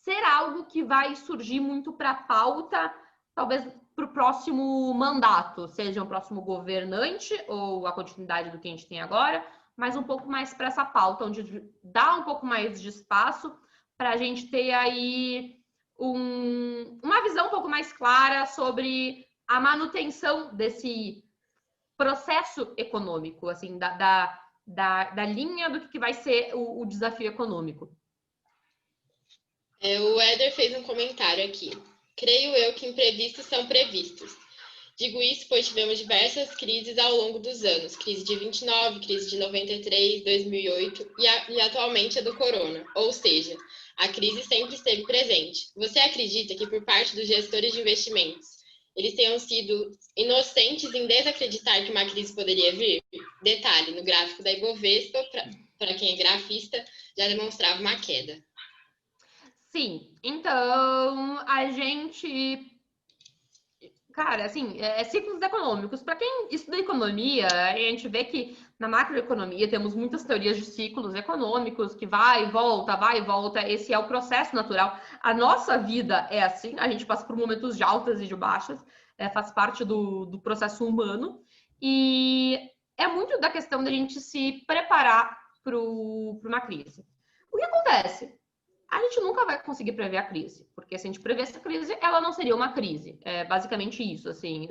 ser algo que vai surgir muito para a pauta, talvez para o próximo mandato, seja o próximo governante ou a continuidade do que a gente tem agora, mas um pouco mais para essa pauta, onde dá um pouco mais de espaço para a gente ter aí uma visão um pouco mais clara sobre a manutenção desse processo econômico, assim, da linha do que vai ser o desafio econômico. O Éder fez um comentário aqui. Creio eu que imprevistos são previstos. Digo isso pois tivemos diversas crises ao longo dos anos. Crise de 29, crise de 93, 2008 e atualmente a do corona. Ou seja, a crise sempre esteve presente. Você acredita que por parte dos gestores de investimentos, eles tenham sido inocentes em desacreditar que uma crise poderia vir? Detalhe, no gráfico da Ibovespa, para quem é grafista, já demonstrava uma queda. Sim, então a gente... Cara, assim, ciclos econômicos. Para quem estuda economia, a gente vê que na macroeconomia temos muitas teorias de ciclos econômicos que vai e volta, vai e volta. Esse é o processo natural. A nossa vida é assim, a gente passa por momentos de altas e de baixas, faz parte do processo humano. E é muito da questão da gente se preparar para uma crise. O que acontece? A gente nunca vai conseguir prever a crise, porque se a gente prevesse a crise, ela não seria uma crise. É basicamente isso, assim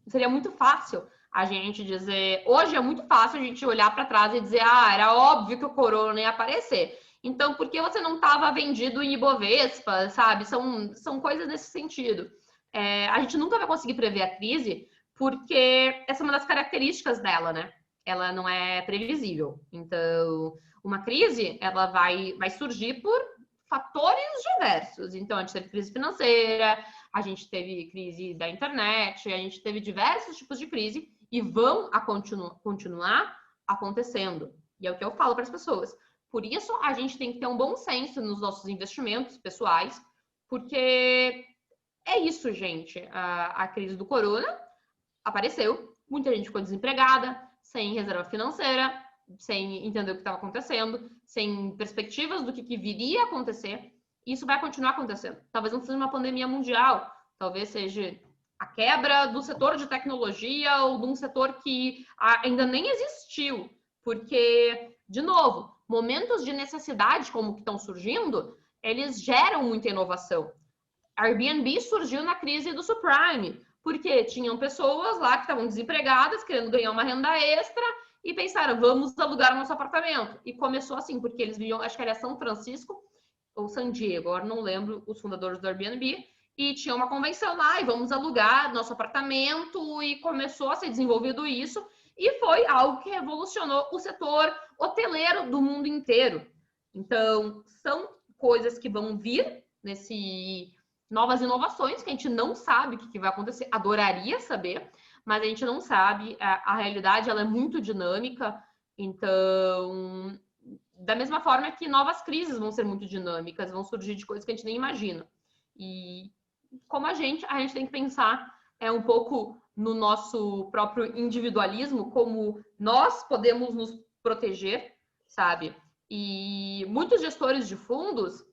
seria muito fácil a gente dizer... Hoje é muito fácil a gente olhar para trás e dizer, era óbvio que o corona ia aparecer. Então, por que você não estava vendido em Ibovespa, sabe? São coisas nesse sentido. A gente nunca vai conseguir prever a crise, porque essa é uma das características dela, né? Ela não é previsível. Então... Uma crise, ela vai surgir por fatores diversos. Então, a gente teve crise financeira, a gente teve crise da internet, a gente teve diversos tipos de crise e vão continuar acontecendo. E é o que eu falo para as pessoas. Por isso, a gente tem que ter um bom senso nos nossos investimentos pessoais, porque é isso, gente. A crise do corona apareceu, muita gente ficou desempregada, sem reserva financeira, sem entender o que estava acontecendo, sem perspectivas do que viria a acontecer. Isso vai continuar acontecendo. Talvez não seja uma pandemia mundial, talvez seja a quebra do setor de tecnologia ou de um setor que ainda nem existiu. Porque, de novo, momentos de necessidade como que estão surgindo, eles geram muita inovação. A Airbnb surgiu na crise do subprime, porque tinham pessoas lá que estavam desempregadas, querendo ganhar uma renda extra, e pensaram, vamos alugar o nosso apartamento. E começou assim, porque eles viam, acho que era São Francisco ou San Diego, agora não lembro os fundadores do Airbnb, e tinha uma convenção lá, e vamos alugar nosso apartamento, e começou a ser desenvolvido isso, e foi algo que revolucionou o setor hoteleiro do mundo inteiro. Então, são coisas que vão vir novas inovações, que a gente não sabe o que vai acontecer, adoraria saber, mas a gente não sabe, a realidade ela é muito dinâmica, então, da mesma forma que novas crises vão ser muito dinâmicas, vão surgir de coisas que a gente nem imagina. E como a gente tem que pensar um pouco no nosso próprio individualismo, como nós podemos nos proteger, sabe? E muitos gestores de fundos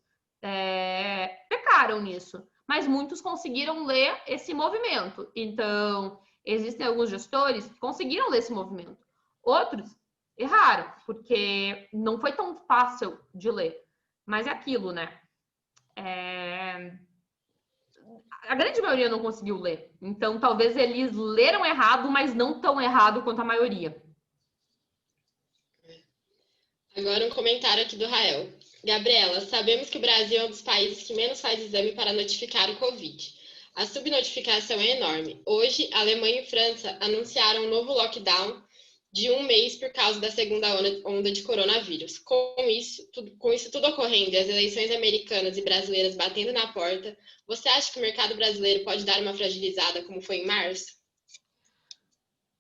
pecaram nisso, mas muitos conseguiram ler esse movimento. Então, existem alguns gestores que conseguiram ler esse movimento. Outros erraram, porque não foi tão fácil de ler. Mas é aquilo, né? A grande maioria não conseguiu ler. Então, talvez eles leram errado, mas não tão errado quanto a maioria. Agora um comentário aqui do Rael. Gabriela, sabemos que o Brasil é um dos países que menos faz exame para notificar o Covid. A subnotificação é enorme. Hoje, Alemanha e França anunciaram um novo lockdown de 1 mês por causa da segunda onda de coronavírus. Com isso tudo ocorrendo e as eleições americanas e brasileiras batendo na porta, você acha que o mercado brasileiro pode dar uma fragilizada como foi em março?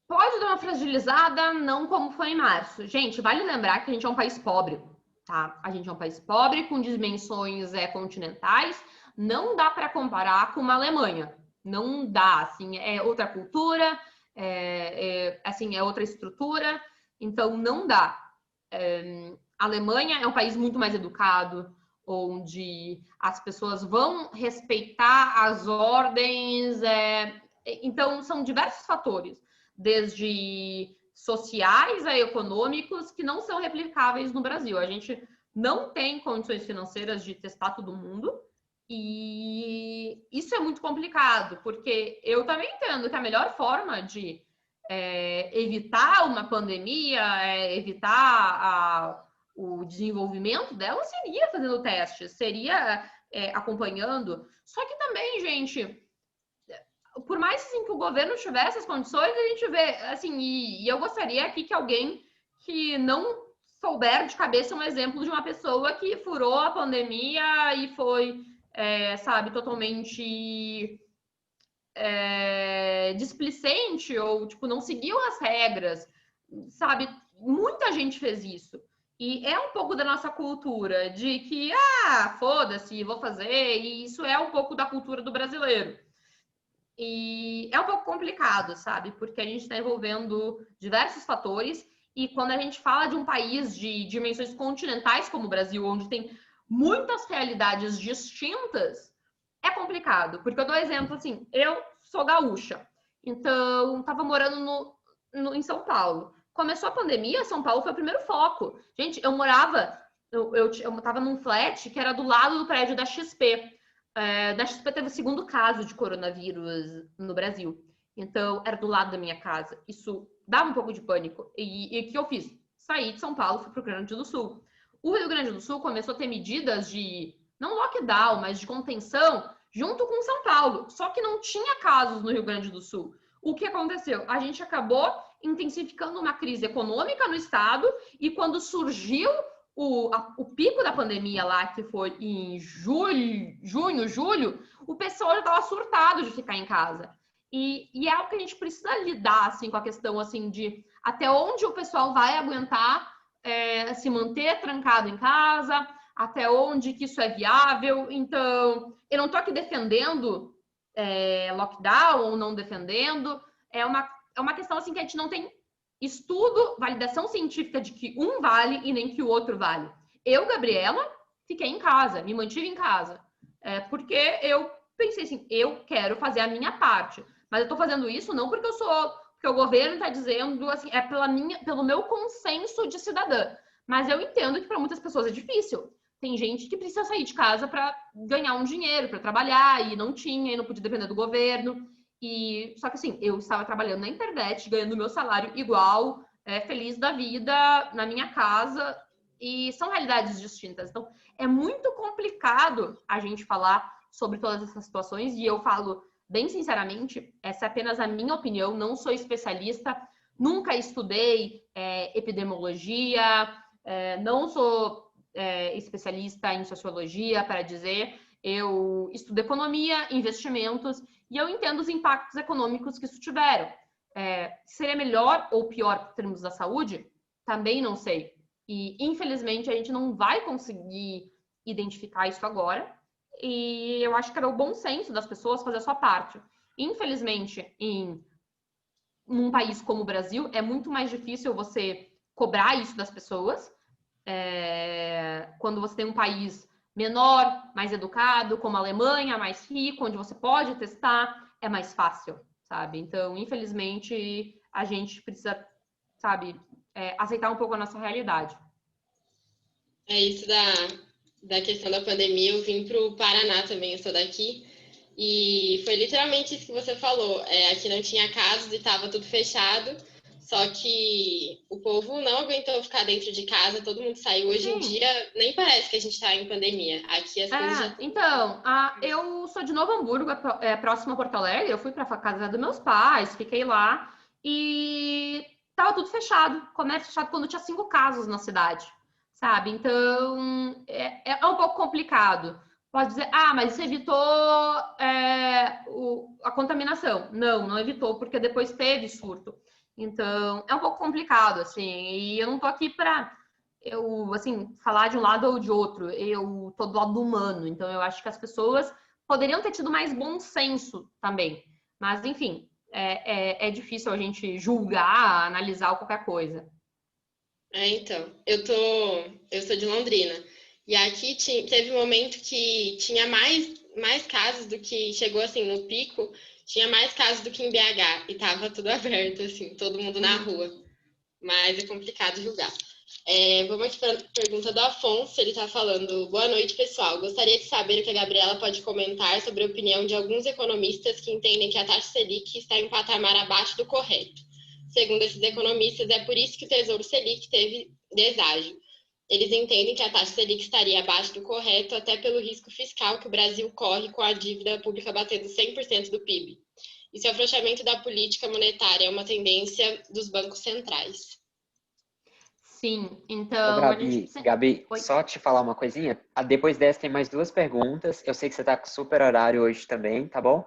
Pode dar uma fragilizada, não como foi em março. Gente, vale lembrar que a gente é um país pobre, tá? A gente é um país pobre, com dimensões continentais. Não dá para comparar com uma Alemanha. Não dá, assim, é outra cultura, assim, é outra estrutura. Então, não dá. A Alemanha é um país muito mais educado, onde as pessoas vão respeitar as ordens. Então, são diversos fatores, desde sociais a econômicos, que não são replicáveis no Brasil. A gente não tem condições financeiras de testar todo mundo, e isso é muito complicado, porque eu também entendo que a melhor forma de evitar uma pandemia, evitar o desenvolvimento dela, seria fazendo testes, seria acompanhando. Só que também, gente, por mais assim, que o governo tivesse as condições, a gente vê, assim, e eu gostaria aqui que alguém que não souber de cabeça um exemplo de uma pessoa que furou a pandemia e foi, sabe, totalmente displicente ou, tipo, não seguiu as regras, sabe? Muita gente fez isso. E é um pouco da nossa cultura, de que, foda-se, vou fazer, e isso é um pouco da cultura do brasileiro. E é um pouco complicado, sabe? Porque a gente está envolvendo diversos fatores, e quando a gente fala de um país de dimensões continentais como o Brasil, onde tem muitas realidades distintas, é complicado. Porque eu dou exemplo assim, eu sou gaúcha, então estava morando em São Paulo. Começou a pandemia, São Paulo foi o primeiro foco. Gente, eu tava num flat que era do lado do prédio da XP. Da XP teve o segundo caso de coronavírus no Brasil. Então, era do lado da minha casa. Isso dá um pouco de pânico. E o que eu fiz? Saí de São Paulo, fui para o Rio Grande do Sul. O Rio Grande do Sul começou a ter medidas de, não lockdown, mas de contenção, junto com São Paulo. Só que não tinha casos no Rio Grande do Sul. O que aconteceu? A gente acabou intensificando uma crise econômica no estado, e quando surgiu o pico da pandemia lá, que foi em junho, julho, o pessoal já estava surtado de ficar em casa. E é algo que a gente precisa lidar, assim, com a questão, assim, de até onde o pessoal vai aguentar se manter trancado em casa, até onde que isso é viável. Então, eu não estou aqui defendendo lockdown ou não defendendo. É uma questão, assim, que a gente não tem estudo, validação científica de que um vale e nem que o outro vale. Eu, Gabriela, fiquei em casa, me mantive em casa, porque eu pensei assim, eu quero fazer a minha parte, mas eu tô fazendo isso não porque porque o governo está dizendo, assim, pelo meu consenso de cidadã, mas eu entendo que para muitas pessoas é difícil. Tem gente que precisa sair de casa para ganhar um dinheiro, para trabalhar, e não tinha, e não podia depender do governo. Só que assim, eu estava trabalhando na internet, ganhando meu salário igual, feliz da vida, na minha casa, e são realidades distintas. Então, é muito complicado a gente falar sobre todas essas situações, e eu falo bem sinceramente, essa é apenas a minha opinião, não sou especialista, nunca estudei epidemiologia, não sou especialista em sociologia para dizer, eu estudo economia, investimentos, e eu entendo os impactos econômicos que isso tiveram. Seria melhor ou pior em termos da saúde? Também não sei. E, infelizmente, a gente não vai conseguir identificar isso agora. E eu acho que era o bom senso das pessoas fazer a sua parte. Infelizmente, em um país como o Brasil, é muito mais difícil você cobrar isso das pessoas. Quando você tem um país menor, mais educado, como a Alemanha, mais rico, onde você pode testar, é mais fácil, sabe? Então, infelizmente, a gente precisa, sabe, aceitar um pouco a nossa realidade. É isso da questão da pandemia. Eu vim para o Paraná também, eu sou daqui, e foi literalmente isso que você falou. Aqui não tinha casos e estava tudo fechado. Só que o povo não aguentou ficar dentro de casa, todo mundo saiu. Hoje em dia, nem parece que a gente está em pandemia. Aqui as coisas já... Então, eu sou de Novo Hamburgo, próximo a Porto Alegre. Eu fui para a casa dos meus pais, fiquei lá e tava tudo fechado. Comércio fechado quando tinha 5 casos na cidade, sabe? Então, é um pouco complicado. Pode dizer, mas isso evitou a contaminação. Não evitou, porque depois teve surto. Então, é um pouco complicado, assim, e eu não tô aqui para assim, falar de um lado ou de outro, eu tô do lado humano, então eu acho que as pessoas poderiam ter tido mais bom senso também, mas, enfim, é difícil a gente julgar, analisar qualquer coisa. Então, eu sou de Londrina, e aqui teve um momento que tinha mais casos do que, chegou assim, no pico, tinha mais casos do que em BH, e tava tudo aberto, assim, todo mundo na rua. Mas é complicado julgar. Vamos aqui para a pergunta do Afonso, ele está falando: boa noite, pessoal. Gostaria de saber o que a Gabriela pode comentar sobre a opinião de alguns economistas que entendem que a taxa Selic está em um patamar abaixo do correto. Segundo esses economistas, é por isso que o Tesouro Selic teve deságio. Eles entendem que a taxa Selic estaria abaixo do correto até pelo risco fiscal que o Brasil corre com a dívida pública batendo 100% do PIB. E se o afrouxamento da política monetária é uma tendência dos bancos centrais. Sim, então... Ô, Gabi, Oi? só te falar uma coisinha. Depois dessa tem mais 2 perguntas. Eu sei que você tá com super horário hoje também, tá bom?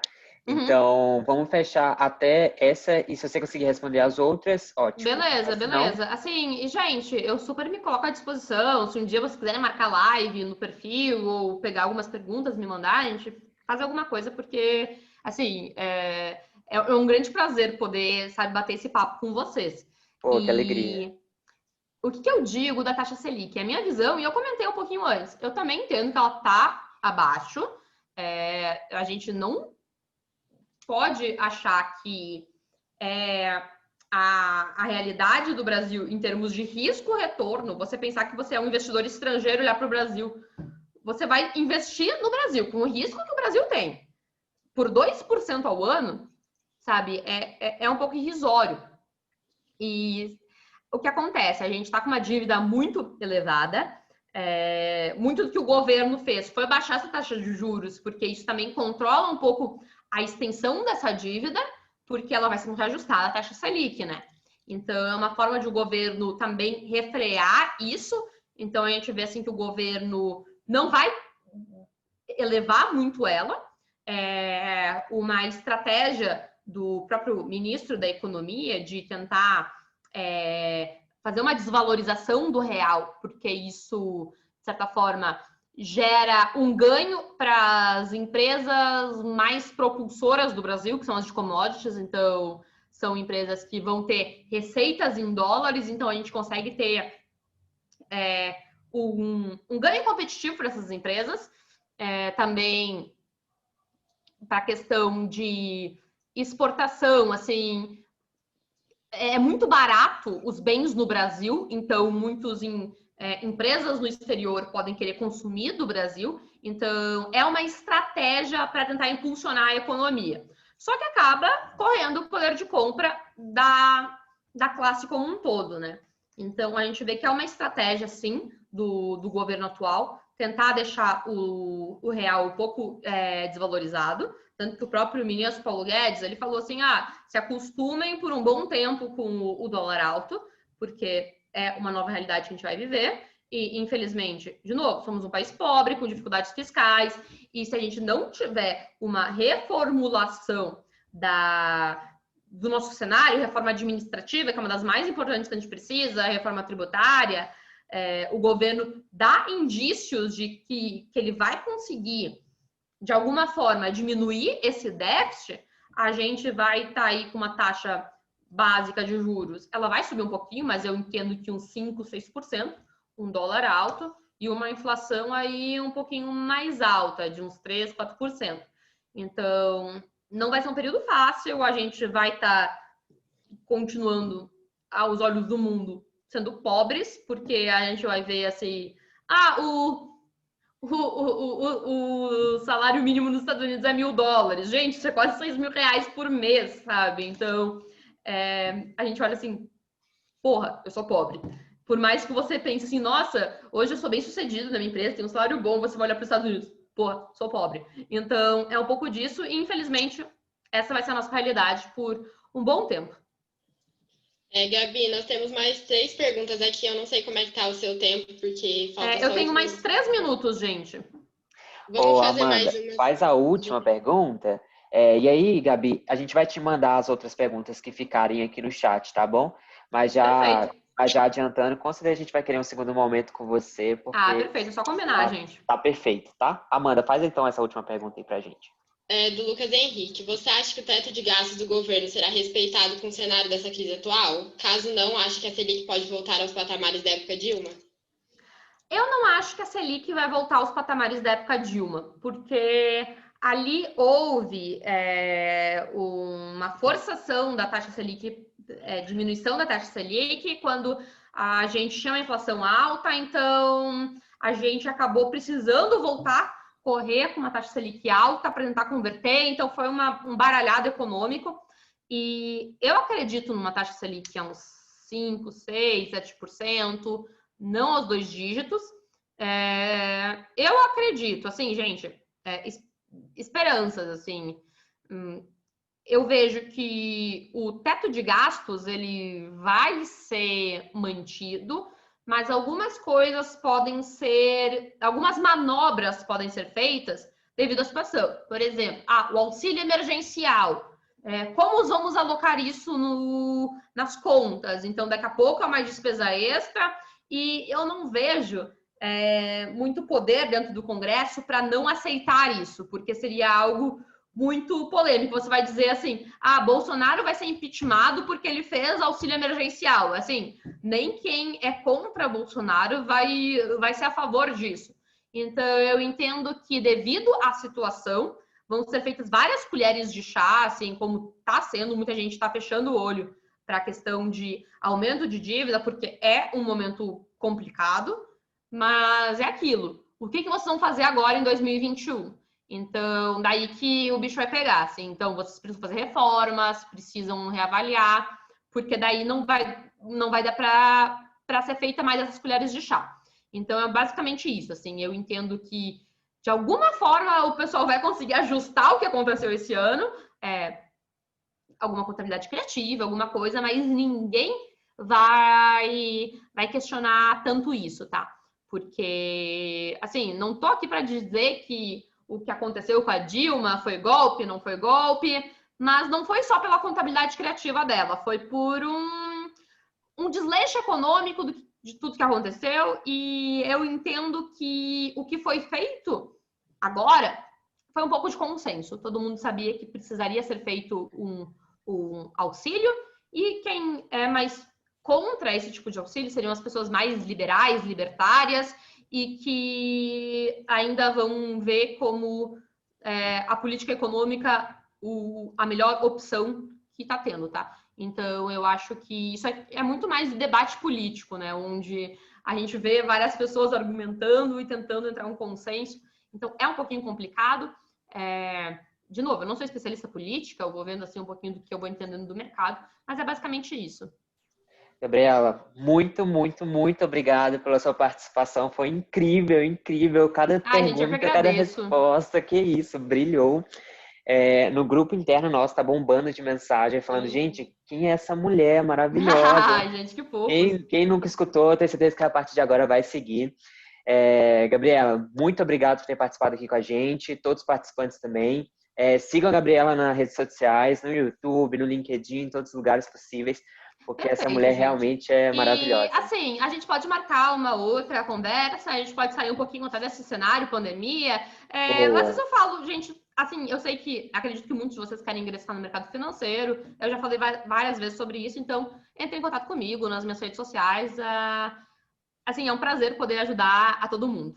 Então, vamos fechar até essa, e se você conseguir responder as outras, ótimo. Beleza, Senão... beleza. Assim, e gente, eu super me coloco à disposição. Se um dia vocês quiserem marcar live no perfil ou pegar algumas perguntas, me mandar, a gente faz alguma coisa, porque, assim, é um grande prazer poder, sabe, bater esse papo com vocês. Pô, que alegria. O que eu digo da taxa Selic? É a minha visão, e eu comentei um pouquinho antes. Eu também entendo que ela está abaixo. A gente não pode achar que a realidade do Brasil em termos de risco-retorno, você pensar que você é um investidor estrangeiro e olhar para o Brasil, você vai investir no Brasil, com o risco que o Brasil tem, por 2% ao ano, sabe, é um pouco irrisório. E o que acontece? A gente está com uma dívida muito elevada, muito do que o governo fez foi baixar essa taxa de juros, porque isso também controla um pouco a extensão dessa dívida, porque ela vai ser reajustada à taxa Selic, né? Então, é uma forma de o governo também refrear isso. Então, a gente vê assim que o governo não vai elevar muito ela. Uma estratégia do próprio ministro da Economia de tentar fazer uma desvalorização do real, porque isso, de certa forma, gera um ganho para as empresas mais propulsoras do Brasil, que são as de commodities. Então, são empresas que vão ter receitas em dólares, então a gente consegue ter um ganho competitivo para essas empresas. Também para a questão de exportação, assim, é muito barato os bens no Brasil, então muitas empresas no exterior podem querer consumir do Brasil, então é uma estratégia para tentar impulsionar a economia. Só que acaba correndo o poder de compra da classe como um todo, né? Então a gente vê que é uma estratégia, sim, do governo atual, tentar deixar o real um pouco desvalorizado. Tanto que o próprio ministro Paulo Guedes, ele falou assim, se acostumem por um bom tempo com o dólar alto, porque é uma nova realidade que a gente vai viver. E, infelizmente, de novo, somos um país pobre, com dificuldades fiscais, e se a gente não tiver uma reformulação do nosso cenário, reforma administrativa, que é uma das mais importantes que a gente precisa, reforma tributária, o governo dá indícios de que ele vai conseguir, de alguma forma, diminuir esse déficit, a gente vai estar aí com uma taxa básica de juros. Ela vai subir um pouquinho, mas eu entendo que uns 5%, 6%, um dólar alto, e uma inflação aí um pouquinho mais alta, de uns 3%, 4%. Então, não vai ser um período fácil, a gente vai estar continuando, aos olhos do mundo, sendo pobres, porque a gente vai ver assim, o salário mínimo nos Estados Unidos é $1.000. Gente, isso é quase R$6.000 por mês, sabe? Então, a gente olha assim, porra, eu sou pobre. Por mais que você pense assim, nossa, hoje eu sou bem sucedido na minha empresa, tenho um salário bom, você vai olhar para os Estados Unidos, porra, sou pobre. Então, é um pouco disso e, infelizmente, essa vai ser a nossa realidade por um bom tempo. Gabi, nós temos mais 3 perguntas aqui. Eu não sei como é que tá o seu tempo, porque falta só eu tenho mais 3 minutos, gente. Vamos fazer Amanda, mais uma. faz a última pergunta. E aí, Gabi, a gente vai te mandar as outras perguntas que ficarem aqui no chat, tá bom? Mas já adiantando, com certeza a gente vai querer um segundo momento com você, porque... perfeito, é só combinar, gente. Tá perfeito, tá? Amanda, faz então essa última pergunta aí pra gente. Do Lucas Henrique. Você acha que o teto de gastos do governo será respeitado com o cenário dessa crise atual? Caso não, acha que a Selic pode voltar aos patamares da época Dilma? Eu não acho que a Selic vai voltar aos patamares da época Dilma, porque ali houve uma forçação da taxa Selic, diminuição da taxa Selic, quando a gente tinha uma inflação alta, então a gente acabou precisando voltar correr com uma taxa Selic alta para tentar converter, então foi um baralhado econômico, e eu acredito numa taxa Selic que é uns 5, 6, 7%, não aos 2 dígitos. Eu acredito, assim, gente, esperanças, assim. Eu vejo que o teto de gastos, ele vai ser mantido, mas algumas manobras podem ser feitas devido à situação. Por exemplo, o auxílio emergencial. Como vamos alocar isso nas contas? Então, daqui a pouco é uma despesa extra e eu não vejo muito poder dentro do Congresso para não aceitar isso, porque seria algo muito polêmico. Você vai dizer assim, Bolsonaro vai ser impeachmentado porque ele fez auxílio emergencial. Assim, nem quem é contra Bolsonaro vai ser a favor disso. Então, eu entendo que devido à situação, vão ser feitas várias colheres de chá, assim, como está sendo, muita gente está fechando o olho para a questão de aumento de dívida, porque é um momento complicado, mas é aquilo. O que vocês vão fazer agora em 2021? Então, daí que o bicho vai pegar, assim. Então, vocês precisam fazer reformas, precisam reavaliar, porque daí não vai dar para ser feita mais essas colheres de chá. Então, é basicamente isso, assim. Eu entendo que, de alguma forma, o pessoal vai conseguir ajustar o que aconteceu esse ano, alguma contabilidade criativa, alguma coisa, mas ninguém vai questionar tanto isso, tá? Porque, assim, não tô aqui para dizer que o que aconteceu com a Dilma foi golpe, não foi golpe, mas não foi só pela contabilidade criativa dela, foi por um desleixo econômico de tudo que aconteceu, e eu entendo que o que foi feito agora foi um pouco de consenso. Todo mundo sabia que precisaria ser feito um auxílio, e quem é mais contra esse tipo de auxílio seriam as pessoas mais liberais, libertárias, e que ainda vão ver como a política econômica a melhor opção que está tendo, tá? Então, eu acho que isso é muito mais debate político, né? Onde a gente vê várias pessoas argumentando e tentando entrar em um consenso. Então, é um pouquinho complicado. De novo, eu não sou especialista política, eu vou vendo assim um pouquinho do que eu vou entendendo do mercado, mas é basicamente isso. Gabriela, muito, muito, muito obrigado pela sua participação. Foi incrível, incrível. Cada pergunta, cada resposta, que isso, brilhou. No grupo interno nosso tá bombando de mensagem falando, gente, quem é essa mulher maravilhosa? Gente, que fofo. Quem nunca escutou, tenho certeza que a partir de agora vai seguir. Gabriela, muito obrigado por ter participado aqui com a gente, todos os participantes também. Sigam a Gabriela nas redes sociais, no YouTube, no LinkedIn, em todos os lugares possíveis, porque essa mulher realmente é maravilhosa. E, assim, a gente pode marcar uma outra conversa, a gente pode sair um pouquinho até desse cenário, pandemia. Às vezes eu falo, gente, assim, eu sei que, acredito que muitos de vocês querem ingressar no mercado financeiro, eu já falei várias vezes sobre isso, então entre em contato comigo nas minhas redes sociais. Assim, é um prazer poder ajudar a todo mundo.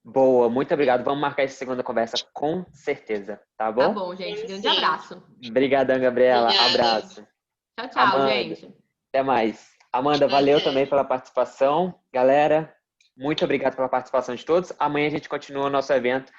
Boa, muito obrigado. Vamos marcar essa segunda conversa com certeza, tá bom? Tá bom, gente. Grande abraço. Obrigadão, Gabriela. Obrigada. Abraço. Tchau, tchau, Amanda, gente. Até mais. Amanda, valeu também pela participação. Galera, muito obrigado pela participação de todos. Amanhã a gente continua o nosso evento